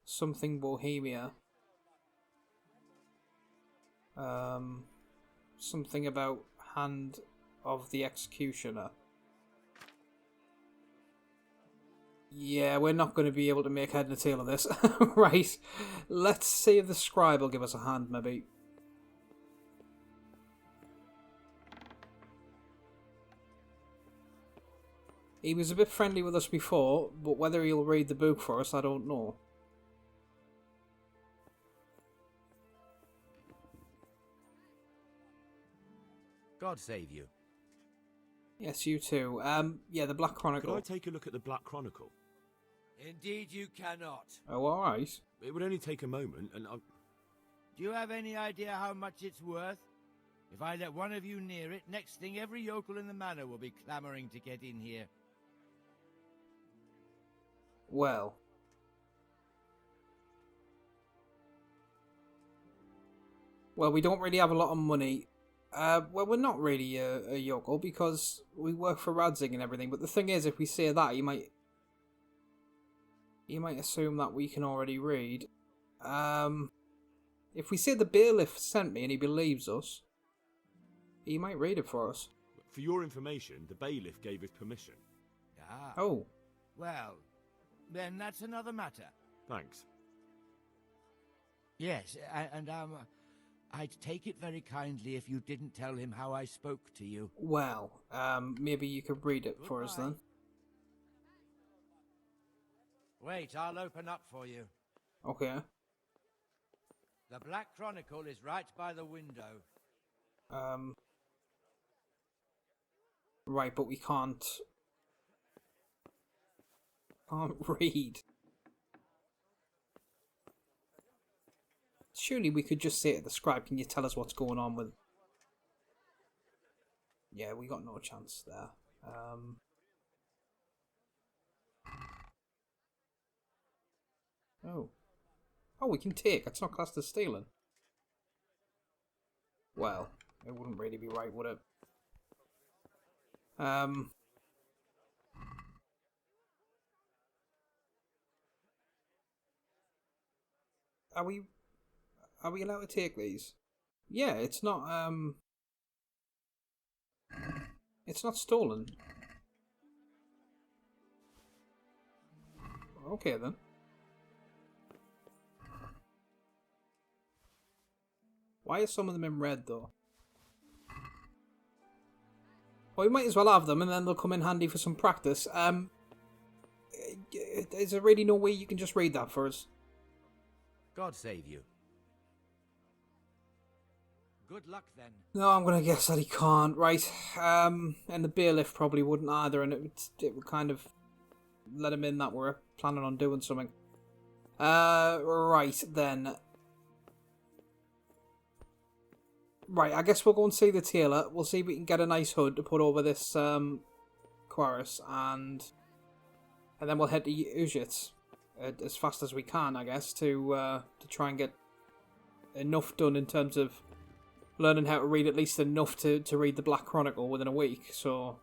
something Bohemia, something about hand of the executioner. Yeah, we're not going to be able to make head and tail of this. Right, let's see if the scribe will give us a hand, maybe. He was a bit friendly with us before, but whether he'll read the book for us, I don't know. God save you. Yes, you too. Yeah, the Black Chronicle. Could I take a look at the Black Chronicle? Indeed you cannot. Oh, alright. It would only take a moment, and Do you have any idea how much it's worth? If I let one of you near it, next thing every yokel in the manor will be clamouring to get in here. Well. Well, we don't really have a lot of money. Well, we're not really a yokel because we work for Radzig and everything. But the thing is, if we say that, you might assume that we can already read. If we say the bailiff sent me and he believes us, he might read it for us. For your information, the bailiff gave us permission. Ah. Oh. Well, then that's another matter. Thanks. Yes, and I'd take it very kindly if you didn't tell him how I spoke to you. Well, maybe you could read it for us then. Wait, I'll open up for you. Okay. The Black Chronicle is right by the window. Right, but we can't read. Surely we could just say to the scribe, can you tell us what's going on with... Yeah, we got no chance there. Oh. Oh, we can take. It's not classed as stealing. Well, it wouldn't really be right, would it? Are we allowed to take these? Yeah, it's not stolen. Okay then. Why are some of them in red though? Well, we might as well have them and then they'll come in handy for some practice. Is there really no way you can just read that for us? God save you. Good luck then. No, I'm gonna guess that he can't. Right, and the bailiff probably wouldn't either, and it would kind of let him in that we're planning on doing something. Right then. Right, I guess we'll go and see the tailor. We'll see if we can get a nice hood to put over this chorus, and then we'll head to Ujit as fast as we can, I guess, to try and get enough done in terms of learning how to read at least enough to read the Black Chronicle within a week. So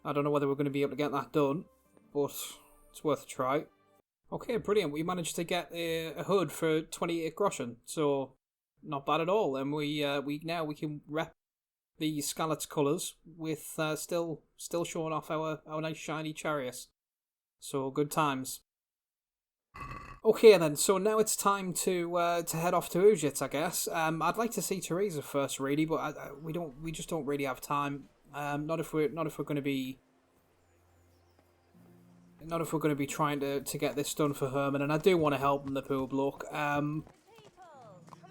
I don't know whether we're going to be able to get that done, but it's worth a try. Okay, brilliant. We managed to get a hood for 28 groschen, so not bad at all. And we can rep the Scarlet's colours with still showing off our nice shiny chariots. So good times. Okay then, so now it's time to head off to Ujit, I guess. I'd like to see Teresa first, really, but we just don't really have time. Not if we're going to be trying to get this done for Herman, and I do want to help him, the poor bloke.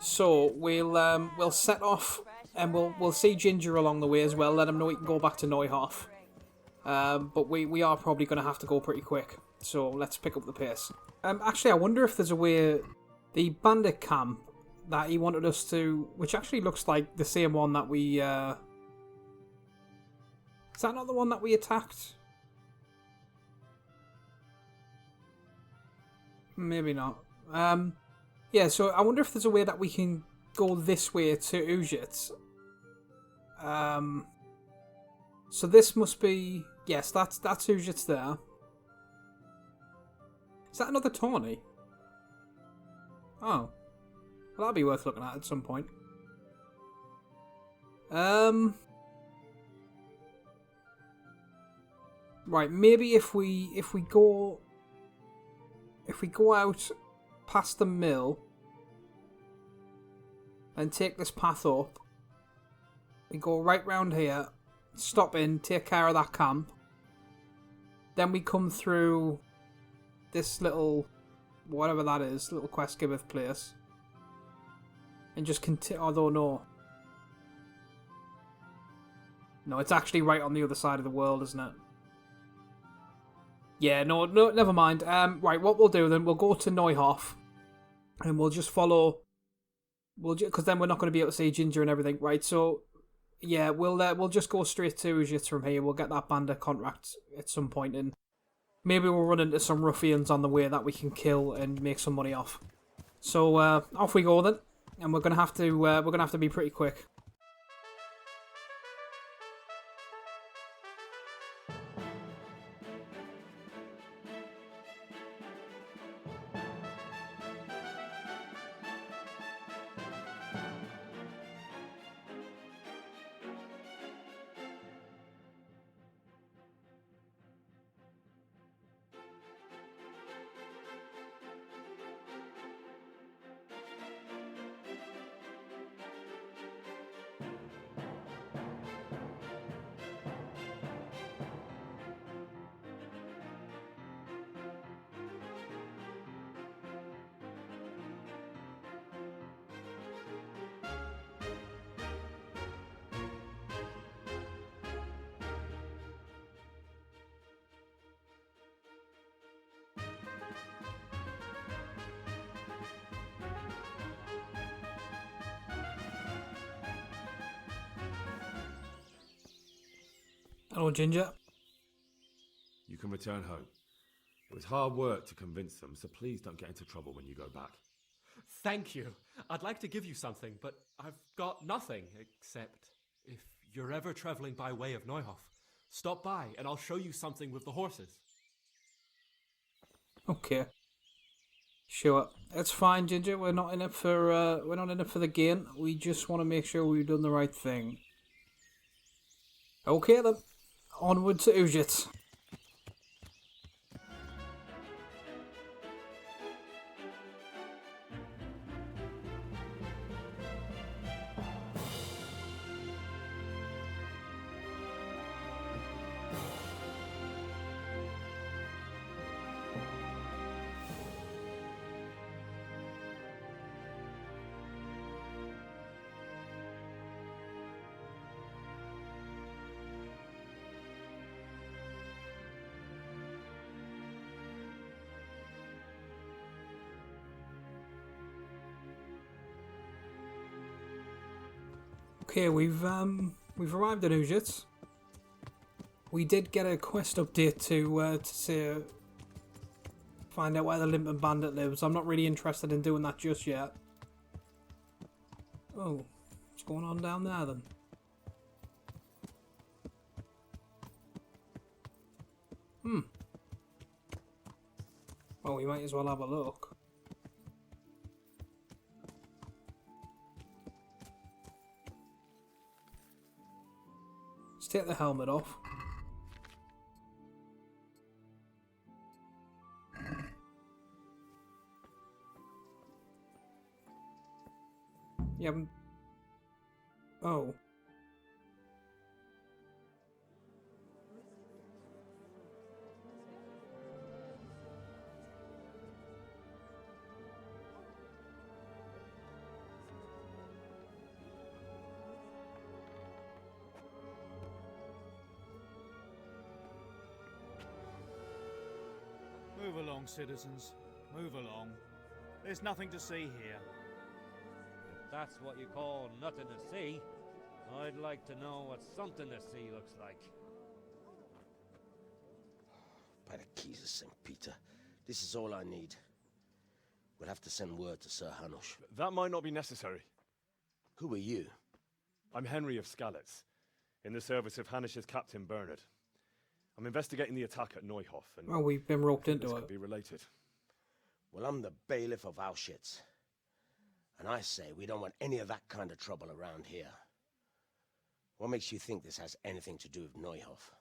So we'll set off, and we'll see Ginger along the way as well. Let him know he can go back to Neuhof. But we are probably going to have to go pretty quick. So let's pick up the pace. Actually, I wonder if there's a way... The bandit camp that he wanted us to... Which actually looks like the same one that we... Is that not the one that we attacked? Maybe not. Yeah, so I wonder if there's a way that we can go this way to Ujit. So this must be... Yes, that's Ujit's there. Is that another Tawny? Oh. Well, that'd be worth looking at some point. Right, maybe if we go out past the mill and take this path up, we go right round here, stop in, take care of that camp, then we come through this little, whatever that is, little quest giveth place, and just continue. Although no, it's actually right on the other side of the world, isn't it? Yeah, no, never mind. Right, what we'll do then, we'll go to Neuhof, and we'll just follow. Because then we're not going to be able to see Ginger and everything, right? So, yeah, we'll just go straight to Ujit from here. We'll get that bandit contract at some point, and maybe we'll run into some ruffians on the way that we can kill and make some money off. So off we go then, and we're gonna have to be pretty quick. Hello, Ginger. You can return home. It was hard work to convince them, so please don't get into trouble when you go back. Thank you. I'd like to give you something, but I've got nothing, except if you're ever traveling by way of Neuhof, stop by and I'll show you something with the horses. Okay. Sure. It's fine, Ginger. We're not in it for the gain. We just want to make sure we've done the right thing. Okay then. Onward to Ujit. Okay, we've arrived at Ujit. We did get a quest update to say find out where the Limping Bandit lives. I'm not really interested in doing that just yet. Oh, what's going on down there then? Well, we might as well have a look. Let's take the helmet off. You haven't... Oh. Move along, citizens. Move along. There's nothing to see here. If that's what you call nothing to see, I'd like to know what something to see looks like. By the keys of St. Peter, this is all I need. We'll have to send word to Sir Hanush. That might not be necessary. Who are you? I'm Henry of Skalitz, in the service of Hanush's Captain Bernard. I'm investigating the attack at Neuhof, and oh, we've been roped into this it. could be related. Well, I'm the bailiff of Auschwitz. And I say we don't want any of that kind of trouble around here. What makes you think this has anything to do with Neuhof?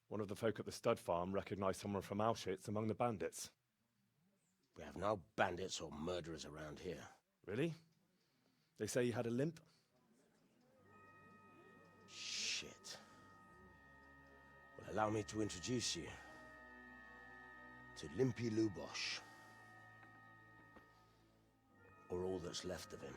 One of the folk at the stud farm recognized someone from Auschwitz among the bandits. We have no bandits or murderers around here. Really? They say he had a limp? Shit. Well, allow me to introduce you to Limpy Lubosh. Or all that's left of him.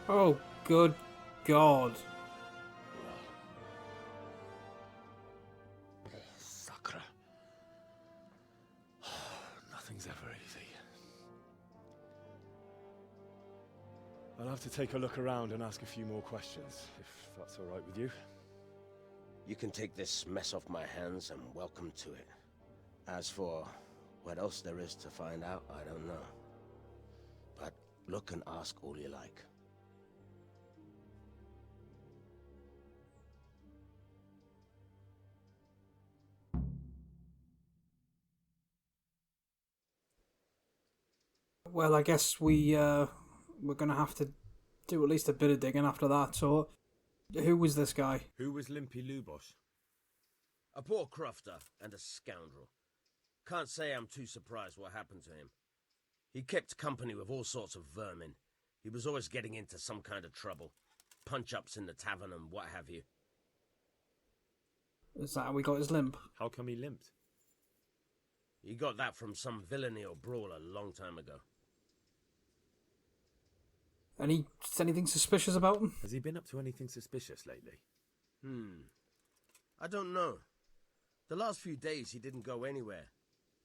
Oh, good God. Sacre. Nothing's ever easy. I'll have to take a look around and ask a few more questions, if that's all right with you. You can take this mess off my hands and welcome to it. As for what else there is to find out, I don't know. But look and ask all you like. Well, I guess we're going to have to do at least a bit of digging after that. So, who was this guy? Who was Limpy Lubosh? A poor crofter and a scoundrel. Can't say I'm too surprised what happened to him. He kept company with all sorts of vermin. He was always getting into some kind of trouble. Punch-ups in the tavern and what have you. Is that how we got his limp? How come he limped? He got that from some villainy or brawl a long time ago. Anything suspicious about him? Has he been up to anything suspicious lately? I don't know. The last few days he didn't go anywhere.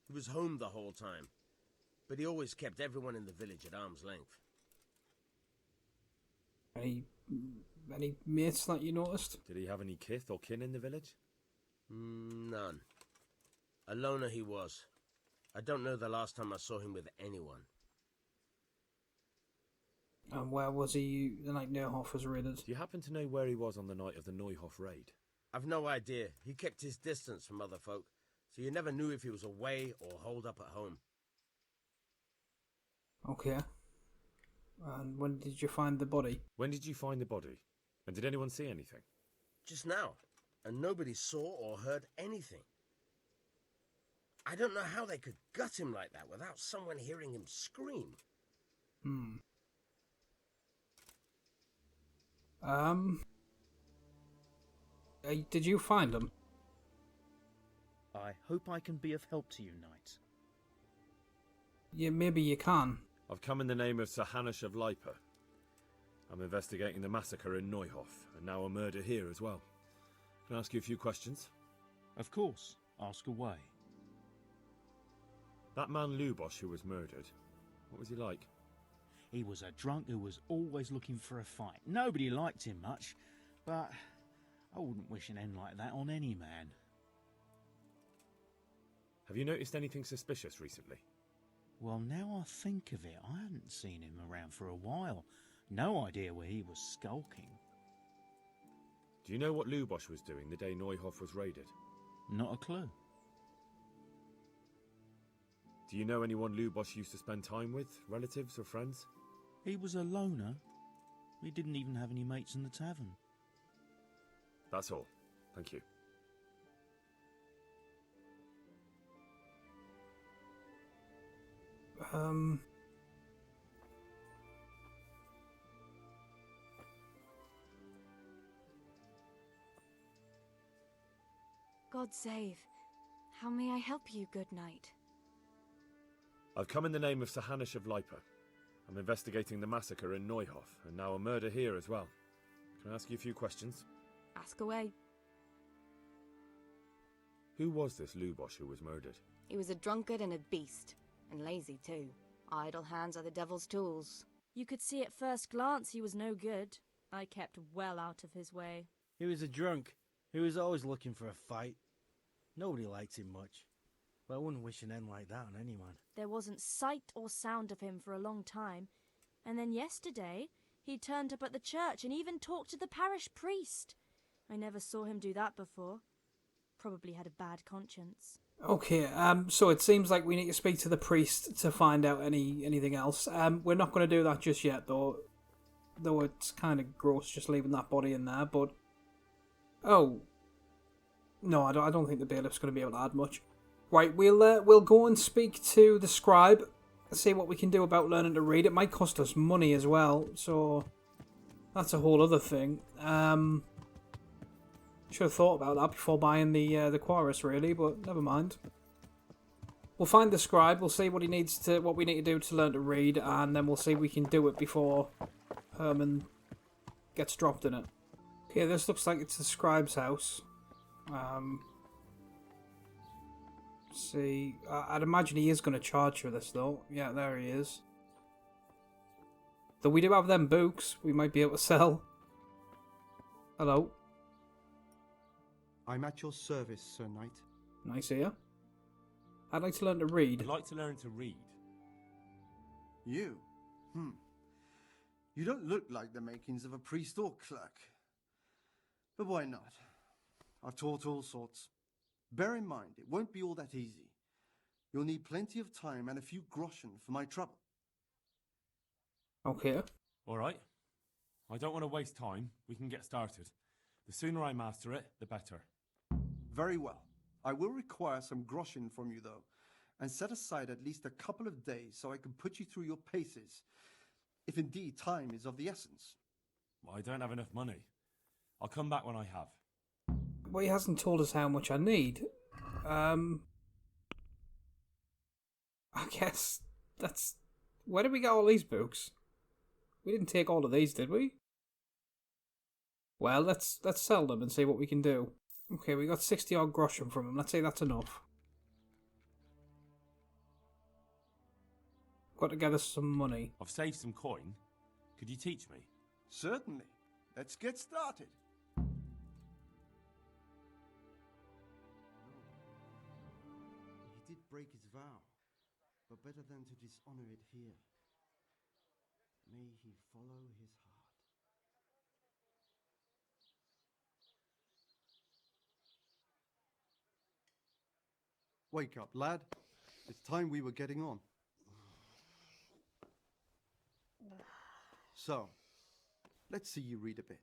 He was home the whole time. But he always kept everyone in the village at arm's length. Any mates that you noticed? Did he have any kith or kin in the village? None. A loner he was. I don't know the last time I saw him with anyone. And where was he the night Neuhof was raided? Do you happen to know where he was on the night of the Neuhof raid? I've no idea. He kept his distance from other folk, so you never knew if he was away or holed up at home. Okay. And when did you find the body? When did you find the body? And did anyone see anything? Just now. And nobody saw or heard anything. I don't know how they could gut him like that without someone hearing him scream. Did you find him? I hope I can be of help to you, Knight. Yeah, maybe you can. I've come in the name of Sir Hanush of Lipa. I'm investigating the massacre in Neuhof, and now a murder here as well. Can I ask you a few questions? Of course. Ask away. That man Lubosh who was murdered, what was he like? He was a drunk who was always looking for a fight. Nobody liked him much, but I wouldn't wish an end like that on any man. Have you noticed anything suspicious recently? Well, now I think of it, I hadn't seen him around for a while. No idea where he was skulking. Do you know what Lubosh was doing the day Neuhof was raided? Not a clue. Do you know anyone Lubosh used to spend time with? Relatives or friends? He was a loner. He didn't even have any mates in the tavern. That's all. Thank you. God save. How may I help you, good knight? I've come in the name of Sir Hanush of Lipa. I'm investigating the massacre in Neuhof, and now a murder here as well. Can I ask you a few questions? Ask away. Who was this Lubosh who was murdered? He was a drunkard and a beast. And lazy, too. Idle hands are the devil's tools. You could see at first glance he was no good. I kept well out of his way. He was a drunk. He was always looking for a fight. Nobody liked him much. But I wouldn't wish an end like that on anyone. There wasn't sight or sound of him for a long time. And then yesterday, he turned up at the church and even talked to the parish priest. I never saw him do that before. Probably had a bad conscience. Okay, so it seems like we need to speak to the priest to find out anything else. We're not going to do that just yet, though it's kind of gross just leaving that body in there, but... Oh. No, I don't think the bailiff's going to be able to add much. Right, we'll go and speak to the scribe, see what we can do about learning to read. It might cost us money as well, so that's a whole other thing. Should have thought about that before buying the chorus, really, but never mind. We'll find the scribe. We'll see what we need to do to learn to read, and then we'll see if we can do it before Herman gets dropped in it. Okay, this looks like it's the scribe's house. See, I'd imagine he is going to charge for this, though. Yeah, there he is. Though we do have them books we might be able to sell. Hello. I'm at your service, Sir Knight. Nice here. I'd like to learn to read. I'd like to learn to read. You? You don't look like the makings of a priest or clerk. But why not? I've taught all sorts. Bear in mind, it won't be all that easy. You'll need plenty of time and a few groschen for my trouble. Okay. All right. I don't want to waste time. We can get started. The sooner I master it, the better. Very well. I will require some groschen from you, though, and set aside at least a couple of days so I can put you through your paces, if indeed time is of the essence. Well, I don't have enough money. I'll come back when I have. Well, he hasn't told us how much I need. I guess that's... Where did we get all these books? We didn't take all of these, did we? Well, let's sell them and see what we can do. Okay, we got 60 odd groschen from him. Let's say that's enough. Got together some money. I've saved some coin. Could you teach me? Certainly. Let's get started. He did break his vow, but better than to dishonor it here. May he follow his heart. Wake up, lad. It's time we were getting on. So, let's see you read a bit.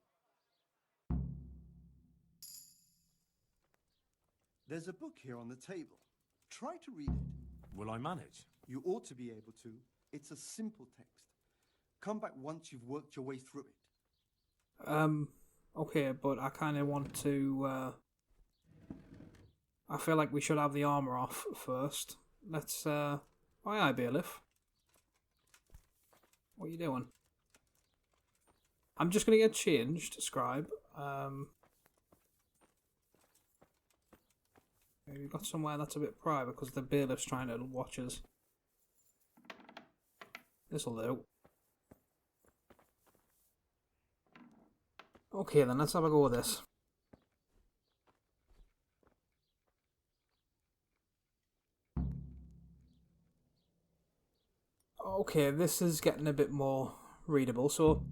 There's a book here on the table. Try to read it. Will I manage? You ought to be able to. It's a simple text. Come back once you've worked your way through it. Okay, but I kind of want to, I feel like we should have the armour off first. Let's, aye aye, bailiff. What are you doing? I'm just going to get changed, scribe. Maybe we've got somewhere that's a bit private because the bailiff's trying to watch us. This'll do. Okay then, let's have a go with this. Okay, this is getting a bit more readable. So,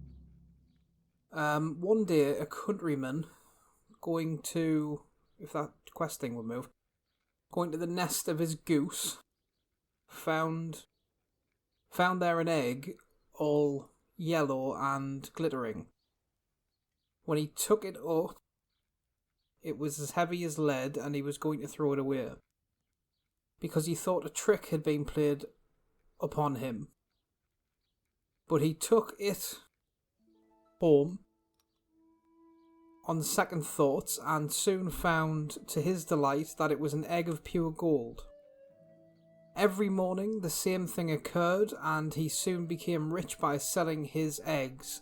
one day a countryman going to, if that quest thing would move, going to the nest of his goose, found there an egg all yellow and glittering. When he took it up, it was as heavy as lead and he was going to throw it away. Because he thought a trick had been played upon him. But he took it home on second thoughts and soon found, to his delight, that it was an egg of pure gold. Every morning the same thing occurred and he soon became rich by selling his eggs.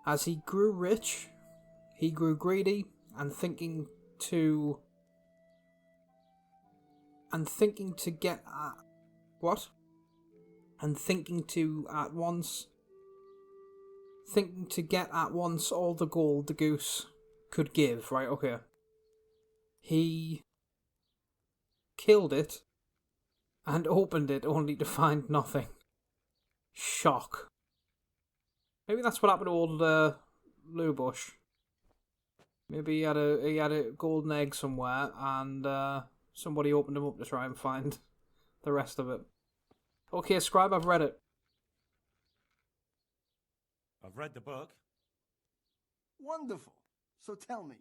As he grew rich, he grew greedy and thinking to get at what? And thinking to get at once all the gold the goose could give, right? Okay. He killed it and opened it only to find nothing. Shock. Maybe that's what happened to old Lou Bush. Maybe he had a golden egg somewhere and somebody opened him up to try and find the rest of it. Okay, Scribe, I've read it. I've read the book. Wonderful. So tell me,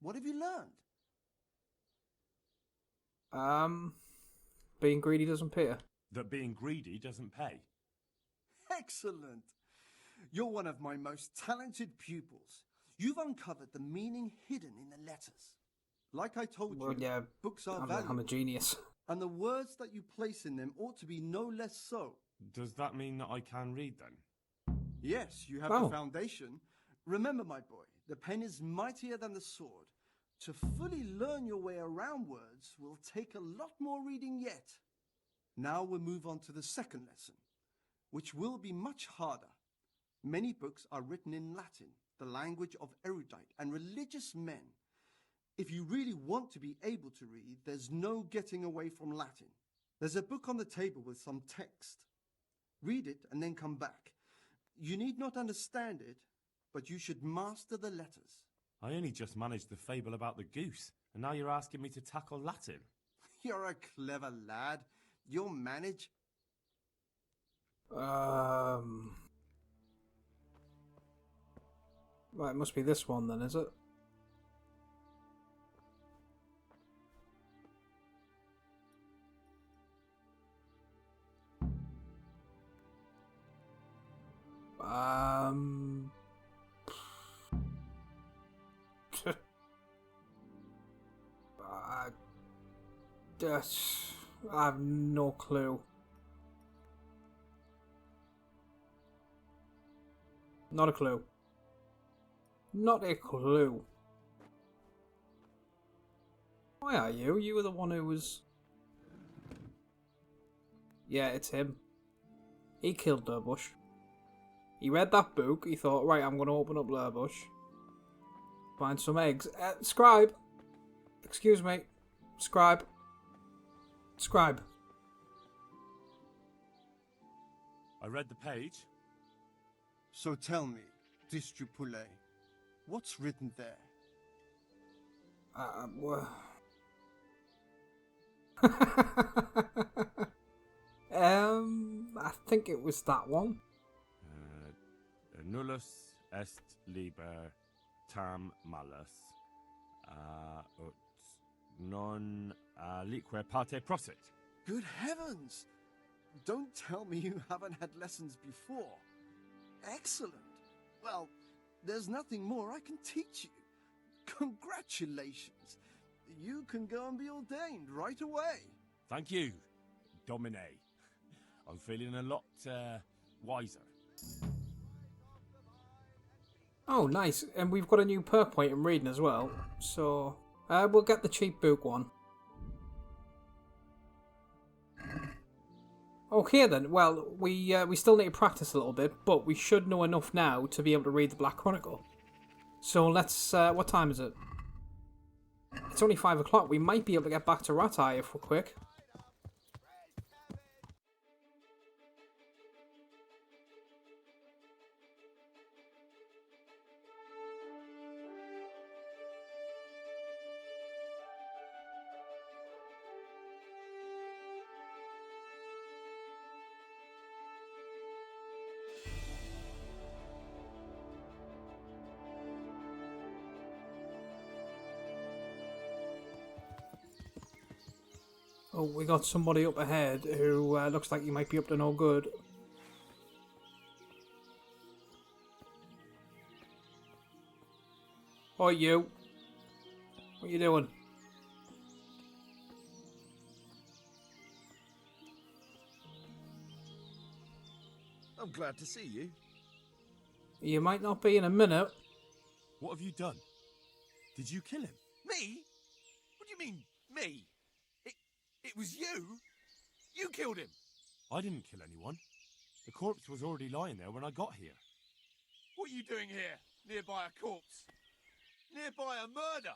what have you learned? Being greedy doesn't pay. That being greedy doesn't pay. Excellent. You're one of my most talented pupils. You've uncovered the meaning hidden in the letters. Like I told you, yeah, books are I'm valuable. a genius. And the words that you place in them ought to be no less so. Does that mean that I can read then? Yes, you have the foundation. Remember, my boy, the pen is mightier than the sword. To fully learn your way around words will take a lot more reading yet. Now we'll move on to the second lesson, which will be much harder. Many books are written in Latin, the language of erudite and religious men. If you really want to be able to read, there's no getting away from Latin. There's a book on the table with some text. Read it and then come back. You need not understand it, but you should master the letters. I only just managed the fable about the goose, and now you're asking me to tackle Latin. You're a clever lad. You'll manage. Right, it must be this one then, is it? I have no clue. Not a clue. Not a clue. Why are you? You were the one who was... Yeah, it's him. He killed Durbush. He read that book, he thought, right, I'm going to open up Durbush. Find some eggs. Scribe! Excuse me. Scribe. Scribe. I read the page. So tell me, Distrupule, what's written there? I think it was that one. Nullus est liber tam malus, ut non alique parte prosit. Good heavens! Don't tell me you haven't had lessons before. Excellent. Well, there's nothing more I can teach you. Congratulations. You can go and be ordained right away. Thank you, Domine. I'm feeling a lot wiser. Oh, nice. And we've got a new perk point in reading as well. So, we'll get the cheap book one. Okay then, well, we still need to practice a little bit, but we should know enough now to be able to read the Black Chronicle. So let's, what time is it? It's only 5 o'clock, we might be able to get back to Rattay if we're quick. Oh, we got somebody up ahead who looks like he might be up to no good. Oh, you. What you doing? I'm glad to see you. You might not be in a minute. What have you done? Did you kill him? Me? What do you mean, me? It was you? You killed him! I didn't kill anyone. The corpse was already lying there when I got here. What are you doing here, nearby a corpse? Nearby a murder?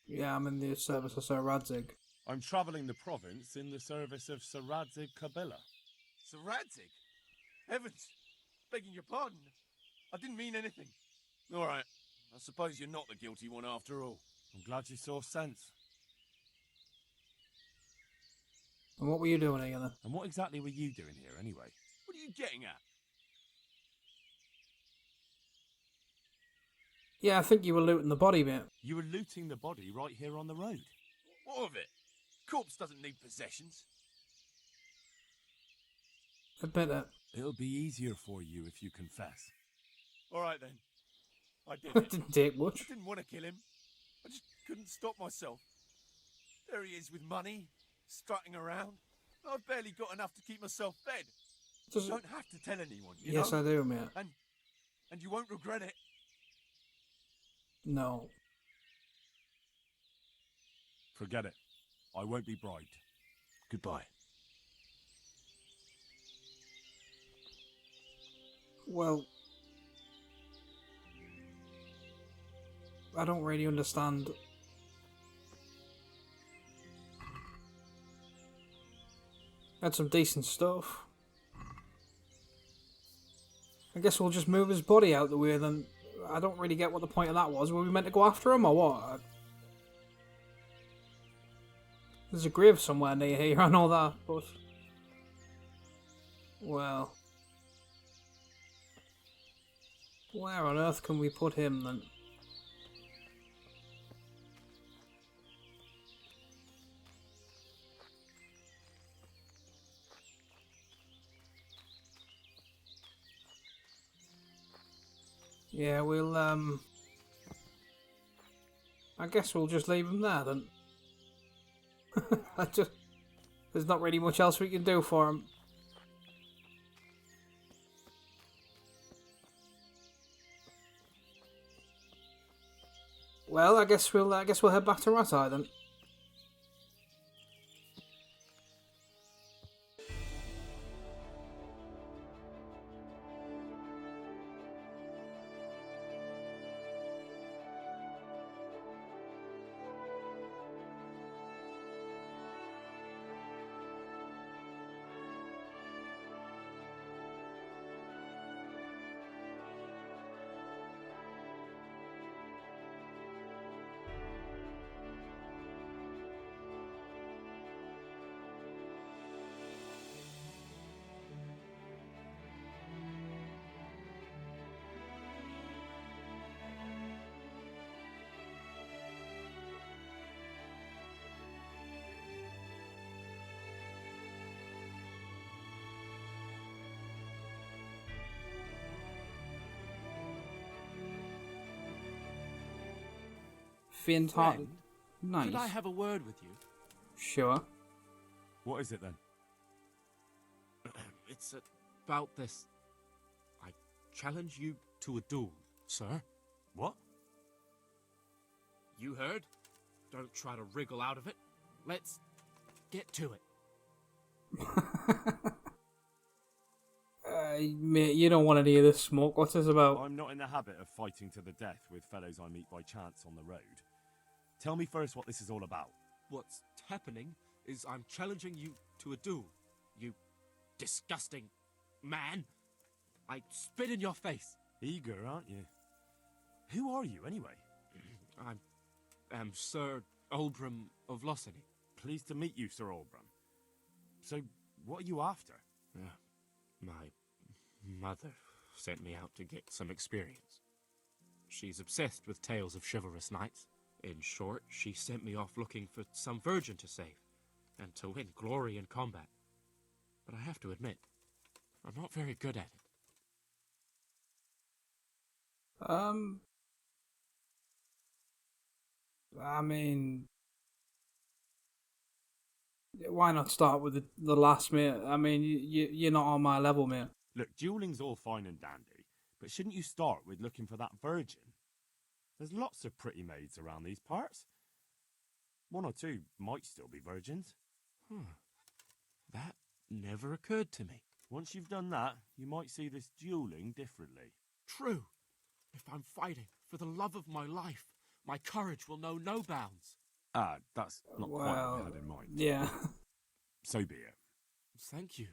Yeah, I'm in the service of Sir Radzig. I'm travelling the province in the service of Sir Radzig Kabila. Sir Radzig? Heavens! Begging your pardon. I didn't mean anything. All right. I suppose you're not the guilty one after all. I'm glad you saw sense. And what were you doing here then? And what exactly were you doing here anyway? What are you getting at? Yeah, I think you were looting the body, mate. You were looting the body right here on the road. What of it? Corpse doesn't need possessions. Admit it. It'll be easier for you if you confess. All right then. I did it. Didn't take much. I didn't want to kill him. I just couldn't stop myself. There he is with money, strutting around. I've barely got enough to keep myself fed. You don't have to tell anyone, you Yes, know? I do, mate. And you won't regret it. No. Forget it. I won't be bribed. Goodbye. Well, I don't really understand. Had some decent stuff. I guess we'll just move his body out the way then. I don't really get what the point of that was. Were we meant to go after him or what? There's a grave somewhere near here, I know that, but... Well... Where on earth can we put him then? Yeah, we'll, I guess we'll just leave him there then. There's not really much else we can do for him. Well, I guess we'll head back to Rattay then. Faint-hearted. Nice. Could I have a word with you? Sure. What is it then? It's about this. I challenge you to a duel, sir. What? You heard? Don't try to wriggle out of it. Let's get to it. Mate, you don't want any of this smoke. What's this about? I'm not in the habit of fighting to the death with fellows I meet by chance on the road. Tell me first what this is all about. What's happening is I'm challenging you to a duel. You disgusting man. I spit in your face. Eager, aren't you? Who are you, anyway? I am Sir Oldbrum of Lossany. Pleased to meet you, Sir Oldbrum. So, what are you after? My mother sent me out to get some experience. She's obsessed with tales of chivalrous knights. In short, she sent me off looking for some virgin to save, and to win glory in combat. But I have to admit, I'm not very good at it. I mean... Why not start with the last, mate? I mean, you're not on my level, mate. Look, dueling's all fine and dandy, But shouldn't you start with looking for that virgin? There's lots of pretty maids around these parts. One or two might still be virgins. That never occurred to me. Once you've done that, you might see this dueling differently. True. If I'm fighting for the love of my life, my courage will know no bounds. That's not quite what I had in mind. Yeah. So be it. Thank you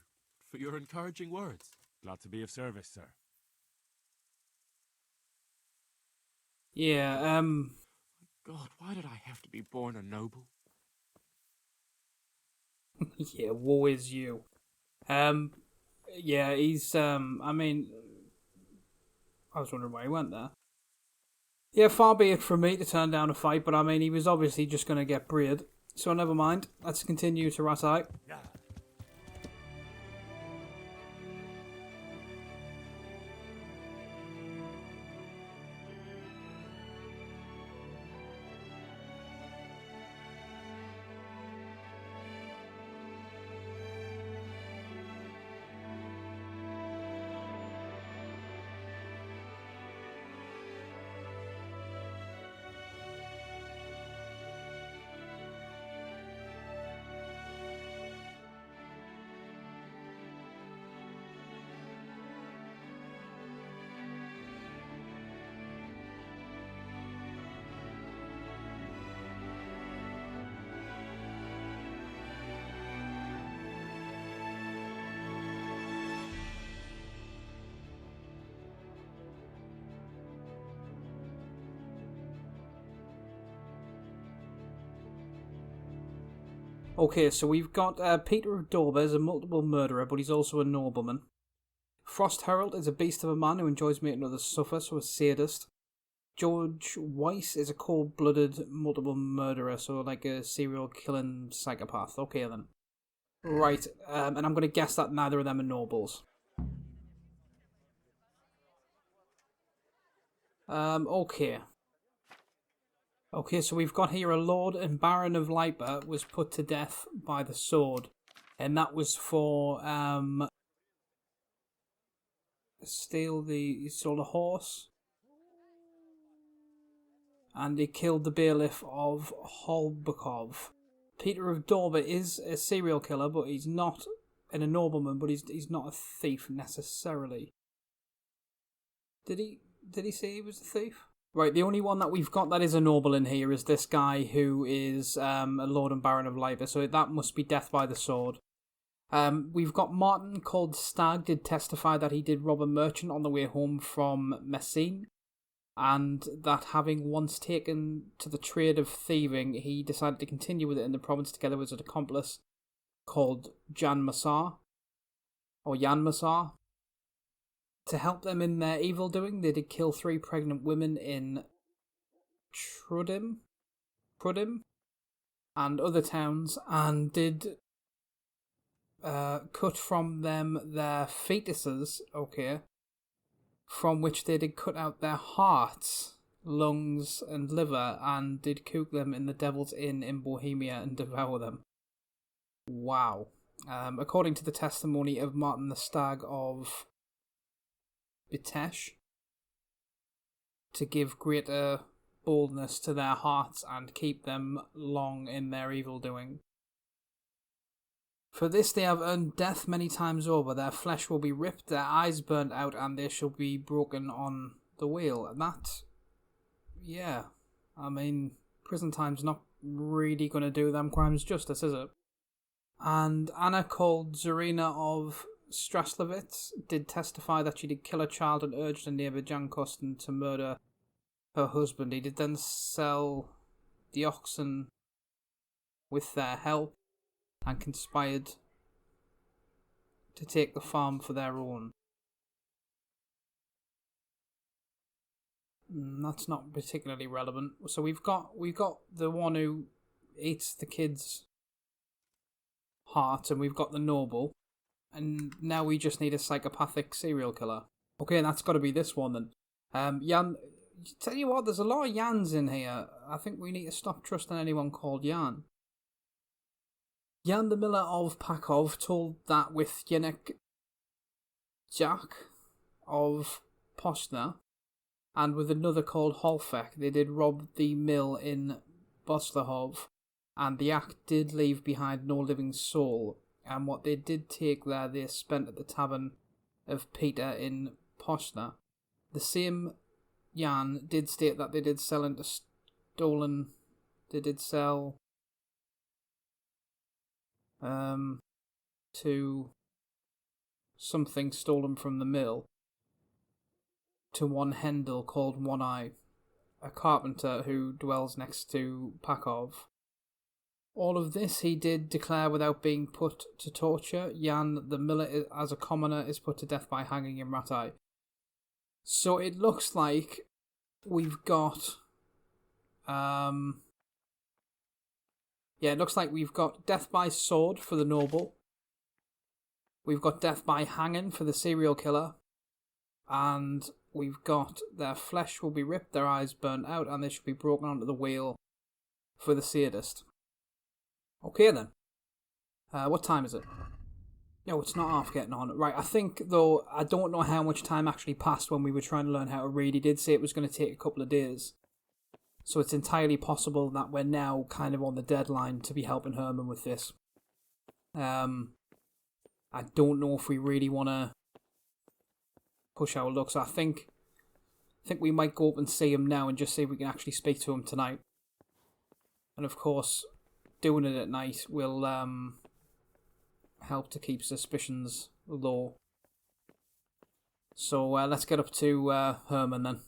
for your encouraging words. Glad to be of service, sir. Yeah, God, why did I have to be born a noble? yeah, woe is you. Yeah, he's, I mean, I was wondering why he went there. Yeah, far be it from me to turn down a fight, but I mean, he was obviously just going to get breed. So never mind. Let's continue to Rattay. Okay, so we've got Peter of Dorber is a multiple murderer, but he's also a nobleman. Frost Herald is a beast of a man who enjoys making others suffer, so a sadist. George Weiss is a cold-blooded multiple murderer, so like a serial killing psychopath. Okay then. Right, and I'm going to guess that neither of them are nobles. Okay. Okay, so we've got here a Lord and Baron of Lipa was put to death by the sword. And that was for, he stole a horse. And he killed the bailiff of Holbakov. Peter of Dorber is a serial killer, but he's not, and a nobleman, but he's not a thief necessarily. Did he say he was a thief? Right, the only one that we've got that is a noble in here is this guy who is a Lord and Baron of Lipa, so that must be death by the sword. We've got Martin called Stag did testify that he did rob a merchant on the way home from Messine, and that having once taken to the trade of thieving, he decided to continue with it in the province together with an accomplice called Jan Massar. To help them in their evil doing, they did kill 3 pregnant women in Trudim and other towns, and did cut from them their fetuses, okay, from which they did cut out their hearts, lungs, and liver, and did cook them in the Devil's Inn in Bohemia and devour them. Wow. According to the testimony of Martin the Stag of Bitesh, to give greater boldness to their hearts and keep them long in their evil doing. For this they have earned death many times over. Their flesh will be ripped, their eyes burnt out, and they shall be broken on the wheel. And that, yeah, I mean, prison time's not really going to do them crimes justice, is it? And Anna called Zarina of Straslovitz did testify that she did kill a child and urged her neighbour Jan Kosten to murder her husband. He did then sell the oxen with their help and conspired to take the farm for their own. That's not particularly relevant. So we've got the one who eats the kid's heart, and we've got the noble. And now we just need a psychopathic serial killer. Okay, that's got to be this one then. Jan, tell you what, there's a lot of Jans in here. I think we need to stop trusting anyone called Jan. Jan the Miller of Pakov told that with Yannick Jack of Postner, and with another called Holfek, they did rob the mill in Boslehov, and the act did leave behind no living soul, and what they did take there they spent at the tavern of Peter in Postner. The same Jan did state that they did sell into stolen... They did sell... to something stolen from the mill to one Hendel called One Eye, a carpenter who dwells next to Pakov. All of this he did declare without being put to torture. Jan, the miller, as a commoner, is put to death by hanging in Rattay. So it looks like we've got... it looks like we've got death by sword for the noble. We've got death by hanging for the serial killer. And we've got their flesh will be ripped, their eyes burnt out, and they should be broken onto the wheel for the sadist. Okay then. What time is it? No, it's not half getting on. Right, I think, though, I don't know how much time actually passed when we were trying to learn how to read. He did say it was going to take a couple of days. So it's entirely possible that we're now kind of on the deadline to be helping Herman with this. I don't know if we really want to push our luck. So I think we might go up and see him now and just see if we can actually speak to him tonight. And of course, doing it at night will help to keep suspicions low. So let's get up to Herman then.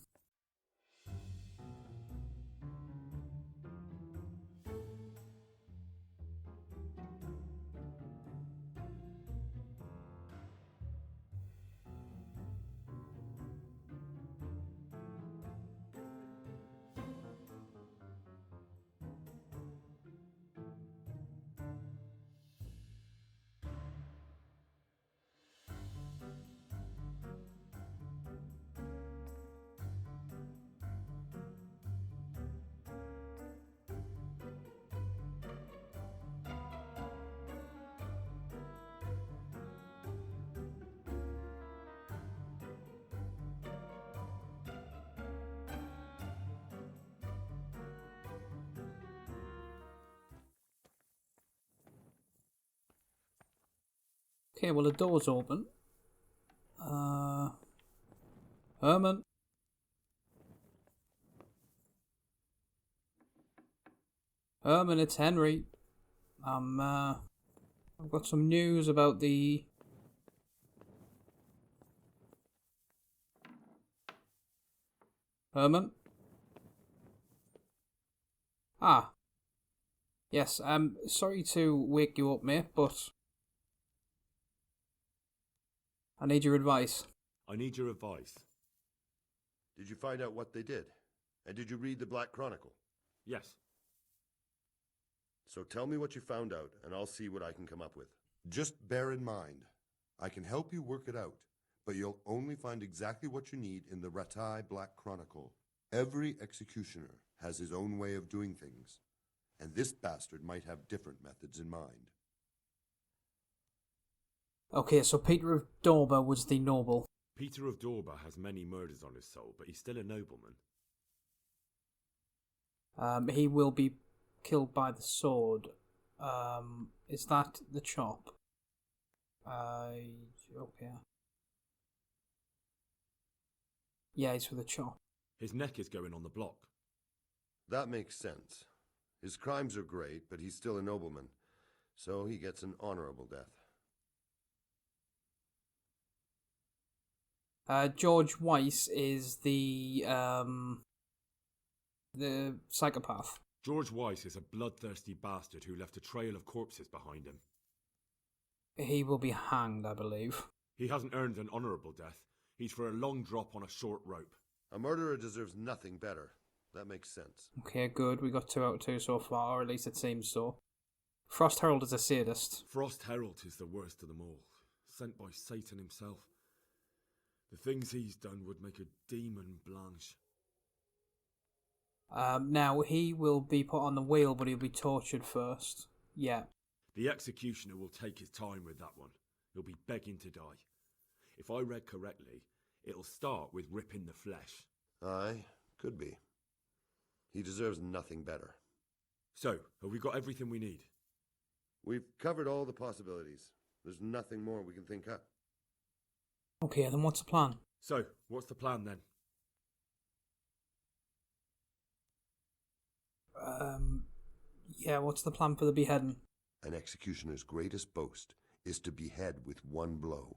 Okay, well the door's open. Herman? Herman, it's Henry. I've got some news about the... Herman? Ah. Yes, sorry to wake you up, mate, but... I need your advice. I need your advice. Did you find out what they did? And did you read the Black Chronicle? Yes. So tell me what you found out, and I'll see what I can come up with. Just bear in mind, I can help you work it out, but you'll only find exactly what you need in the Rattay Black Chronicle. Every executioner has his own way of doing things, and this bastard might have different methods in mind. Okay, so Peter of Dorber was the noble. Peter of Dorber has many murders on his soul, but he's still a nobleman. He will be killed by the sword. Is that the chop? Okay. Yeah, he's for the chop. His neck is going on the block. That makes sense. His crimes are great, but he's still a nobleman, so he gets an honorable death. George Weiss is the psychopath. George Weiss is a bloodthirsty bastard who left a trail of corpses behind him. He will be hanged, I believe. He hasn't earned an honourable death. He's for a long drop on a short rope. A murderer deserves nothing better. That makes sense. Okay, good. We got 2 out of 2 so far, or at least it seems so. Frost Herald is a sadist. Frost Herald is the worst of them all, sent by Satan himself. The things he's done would make a demon blanch. Now, he will be put on the wheel, but he'll be tortured first. Yeah. The executioner will take his time with that one. He'll be begging to die. If I read correctly, it'll start with ripping the flesh. Aye, could be. He deserves nothing better. So, have we got everything we need? We've covered all the possibilities. There's nothing more we can think up. Okay, then what's the plan? So, what's the plan then? Yeah, what's the plan for the beheading? An executioner's greatest boast is to behead with one blow.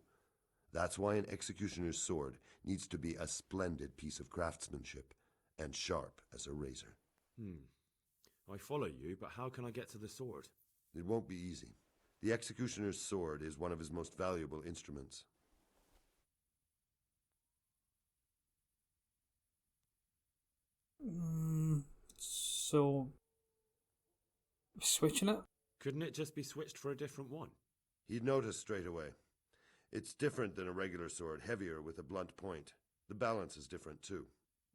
That's why an executioner's sword needs to be a splendid piece of craftsmanship and sharp as a razor. I follow you, but how can I get to the sword? It won't be easy. The executioner's sword is one of his most valuable instruments. So, switching it? Couldn't it just be switched for a different one? He'd notice straight away. It's different than a regular sword, heavier with a blunt point. The balance is different too.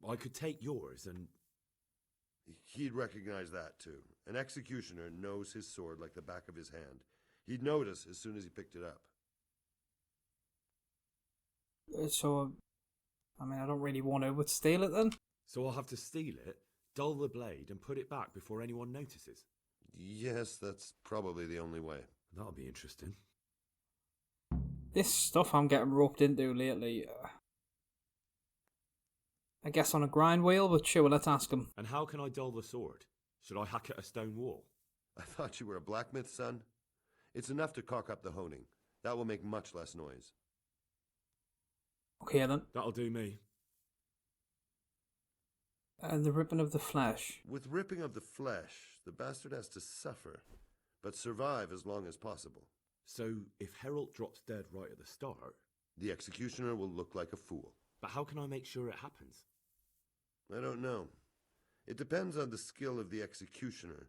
I could take yours and... He'd recognize that too. An executioner knows his sword like the back of his hand. He'd notice as soon as he picked it up. So, I mean, I don't really want to, but steal it then? So I'll have to steal it, dull the blade, and put it back before anyone notices? Yes, that's probably the only way. That'll be interesting. This stuff I'm getting roped into lately, I guess on a grind wheel, but sure, let's ask him. And how can I dull the sword? Should I hack at a stone wall? I thought you were a blacksmith, son. It's enough to cock up the honing. That will make much less noise. Okay then. That'll do me. And the ripping of the flesh. With ripping of the flesh, the bastard has to suffer, but survive as long as possible. So, if Herald drops dead right at the start... The executioner will look like a fool. But how can I make sure it happens? I don't know. It depends on the skill of the executioner.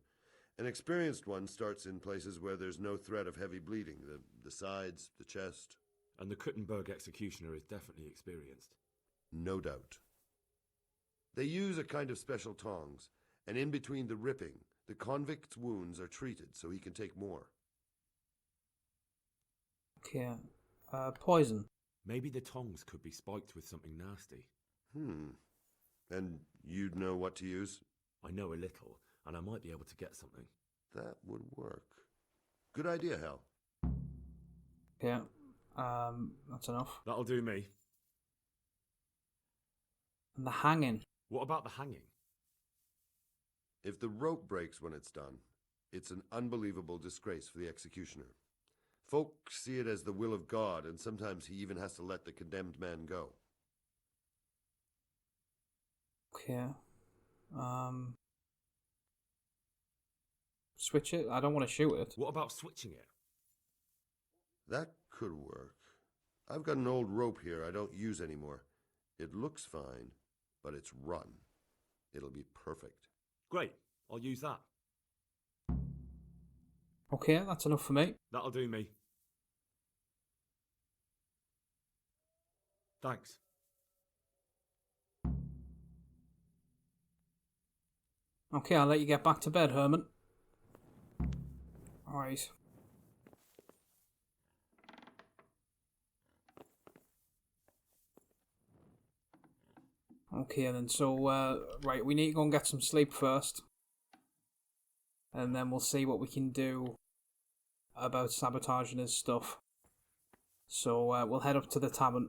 An experienced one starts in places where there's no threat of heavy bleeding, the sides, the chest. And the Kuttenberg executioner is definitely experienced. No doubt. They use a kind of special tongs, and in between the ripping, the convict's wounds are treated so he can take more. Okay, poison. Maybe the tongs could be spiked with something nasty. And you'd know what to use? I know a little, and I might be able to get something. That would work. Good idea, Hal. Yeah, that's enough. That'll do me. And the hanging. What about the hanging? If the rope breaks when it's done, it's an unbelievable disgrace for the executioner. Folk see it as the will of God, and sometimes he even has to let the condemned man go. Okay. Switch it? I don't want to shoot it. What about switching it? That could work. I've got an old rope here I don't use anymore. It looks fine, but it's run. It'll be perfect. Great. I'll use that. Okay, that's enough for me. That'll do me. Thanks. Okay, I'll let you get back to bed, Herman. Alright. Okay then, so, right, we need to go and get some sleep first. And then we'll see what we can do about sabotaging his stuff. So, we'll head up to the tavern.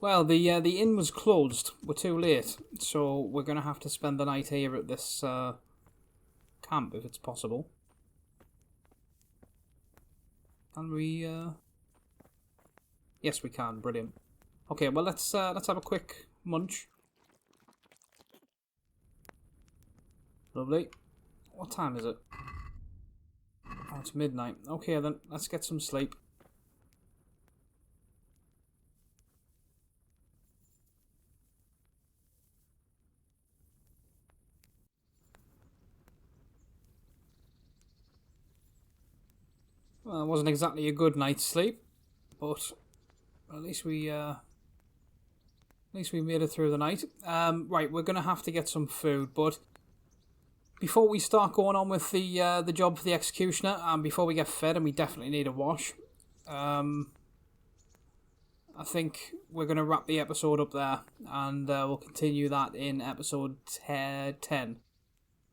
Well, the inn was closed. We're too late. So, we're going to have to spend the night here at this, camp, if it's possible. Can we, Yes, we can. Brilliant. Okay, well, let's have a quick munch. Lovely. What time is it? Oh, it's midnight. Okay, then, let's get some sleep. Well, it wasn't exactly a good night's sleep, but at least we made it through the night. Right, we're gonna have to get some food, but before we start going on with the job for the executioner, and before we get fed, and we definitely need a wash, I I think we're going to wrap the episode up there, and we'll continue that in episode 10.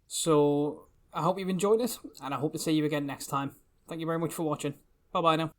So I hope you've enjoyed it, and I hope to see you again next time. Thank you very much for watching. Bye-bye now.